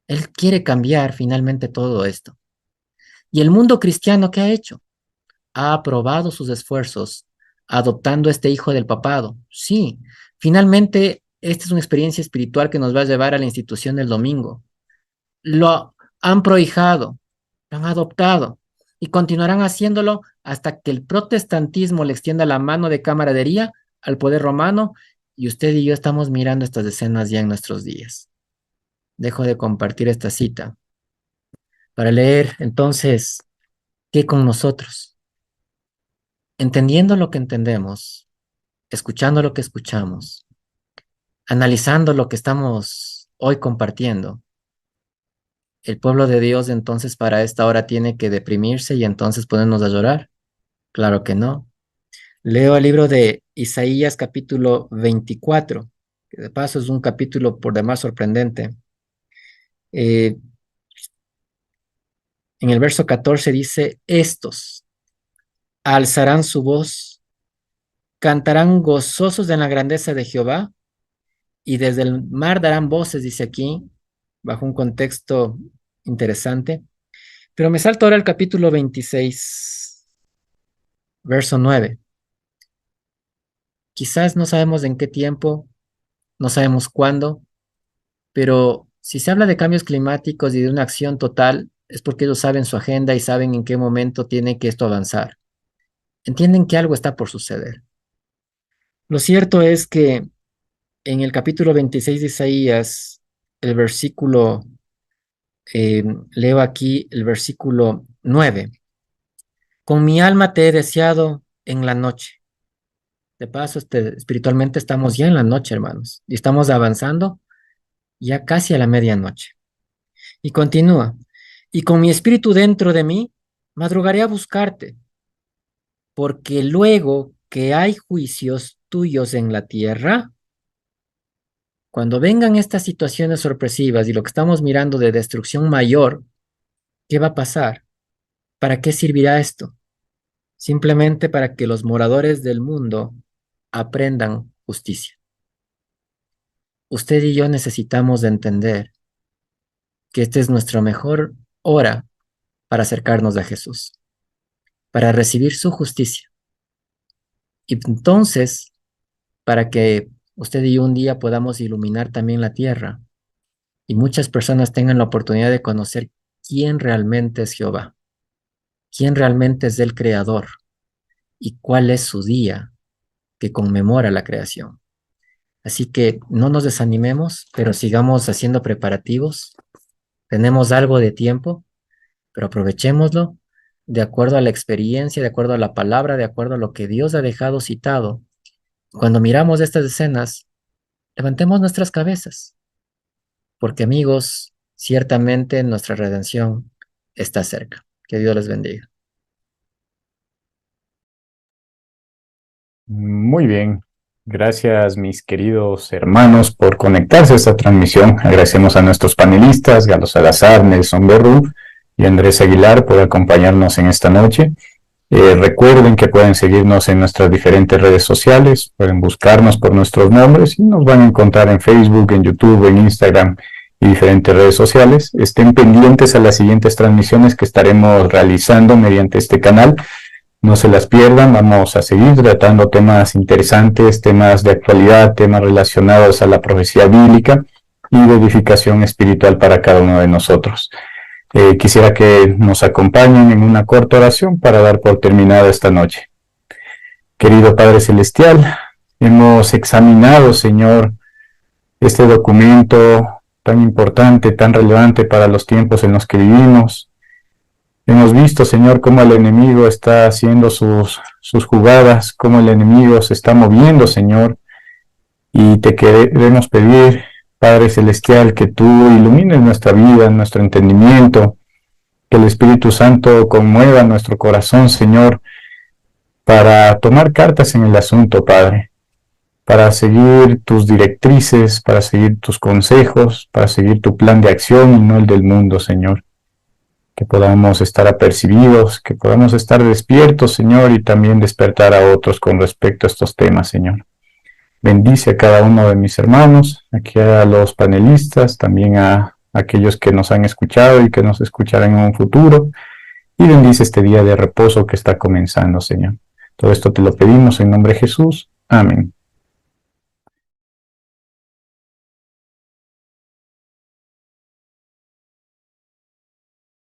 Él quiere cambiar finalmente todo esto. ¿Y el mundo cristiano qué ha hecho? Ha aprobado sus esfuerzos adoptando este hijo del papado. Sí, finalmente esta es una experiencia espiritual que nos va a llevar a la institución del domingo. Lo han prohijado, lo han adoptado y continuarán haciéndolo hasta que el protestantismo le extienda la mano de camaradería al poder romano y usted y yo estamos mirando estas escenas ya en nuestros días. Dejo de compartir esta cita para leer entonces qué con nosotros, entendiendo lo que entendemos, escuchando lo que escuchamos, analizando lo que estamos hoy compartiendo. El pueblo de Dios entonces para esta hora tiene que deprimirse y entonces ponernos a llorar. Claro que no. Leo el libro de Isaías capítulo 24, que de paso es un capítulo por demás sorprendente. En el verso 14 dice, estos alzarán su voz, cantarán gozosos en la grandeza de Jehová y desde el mar darán voces, dice aquí, bajo un contexto interesante. Pero me salto ahora al capítulo 26, verso 9. Quizás no sabemos en qué tiempo, no sabemos cuándo, pero si se habla de cambios climáticos y de una acción total, es porque ellos saben su agenda y saben en qué momento tiene que esto avanzar. Entienden que algo está por suceder. Lo cierto es que en el capítulo 26 de Isaías, el versículo, leo aquí el versículo 9. Con mi alma te he deseado en la noche. De paso, espiritualmente estamos ya en la noche, hermanos, y estamos avanzando ya casi a la medianoche. Y continúa. Y con mi espíritu dentro de mí, madrugaré a buscarte, porque luego que hay juicios tuyos en la tierra, cuando vengan estas situaciones sorpresivas y lo que estamos mirando de destrucción mayor, ¿qué va a pasar? ¿Para qué servirá esto? Simplemente para que los moradores del mundo aprendan justicia. Usted y yo necesitamos de entender que esta es nuestra mejor hora para acercarnos a Jesús, para recibir su justicia. Y entonces, para que usted y yo un día podamos iluminar también la tierra y muchas personas tengan la oportunidad de conocer quién realmente es Jehová, quién realmente es el Creador y cuál es su día que conmemora la creación. Así que no nos desanimemos, pero sigamos haciendo preparativos. Tenemos algo de tiempo, pero aprovechémoslo de acuerdo a la experiencia, de acuerdo a la palabra, de acuerdo a lo que Dios ha dejado citado. Cuando miramos estas escenas, levantemos nuestras cabezas, porque amigos, ciertamente nuestra redención está cerca. Que Dios les bendiga. Muy bien. Gracias, mis queridos hermanos, por conectarse a esta transmisión. Agradecemos a nuestros panelistas, Galo Salazar, Nelson Berru y Andrés Aguilar por acompañarnos en esta noche. Recuerden que pueden seguirnos en nuestras diferentes redes sociales, pueden buscarnos por nuestros nombres y nos van a encontrar en Facebook, en YouTube, en Instagram y diferentes redes sociales. Estén pendientes a las siguientes transmisiones que estaremos realizando mediante este canal. No se las pierdan, vamos a seguir tratando temas interesantes, temas de actualidad, temas relacionados a la profecía bíblica y de edificación espiritual para cada uno de nosotros. Quisiera que nos acompañen en una corta oración para dar por terminada esta noche. Querido Padre Celestial, hemos examinado, Señor, este documento tan importante, tan relevante para los tiempos en los que vivimos. Hemos visto, Señor, cómo el enemigo está haciendo sus jugadas, cómo el enemigo se está moviendo, Señor, y te queremos pedir, Padre Celestial, que tú ilumines nuestra vida, nuestro entendimiento, que el Espíritu Santo conmueva nuestro corazón, Señor, para tomar cartas en el asunto, Padre, para seguir tus directrices, para seguir tus consejos, para seguir tu plan de acción y no el del mundo, Señor. Que podamos estar apercibidos, que podamos estar despiertos, Señor, y también despertar a otros con respecto a estos temas, Señor. Bendice a cada uno de mis hermanos, aquí a los panelistas, también a aquellos que nos han escuchado y que nos escucharán en un futuro, y bendice este día de reposo que está comenzando, Señor. Todo esto te lo pedimos en nombre de Jesús. Amén.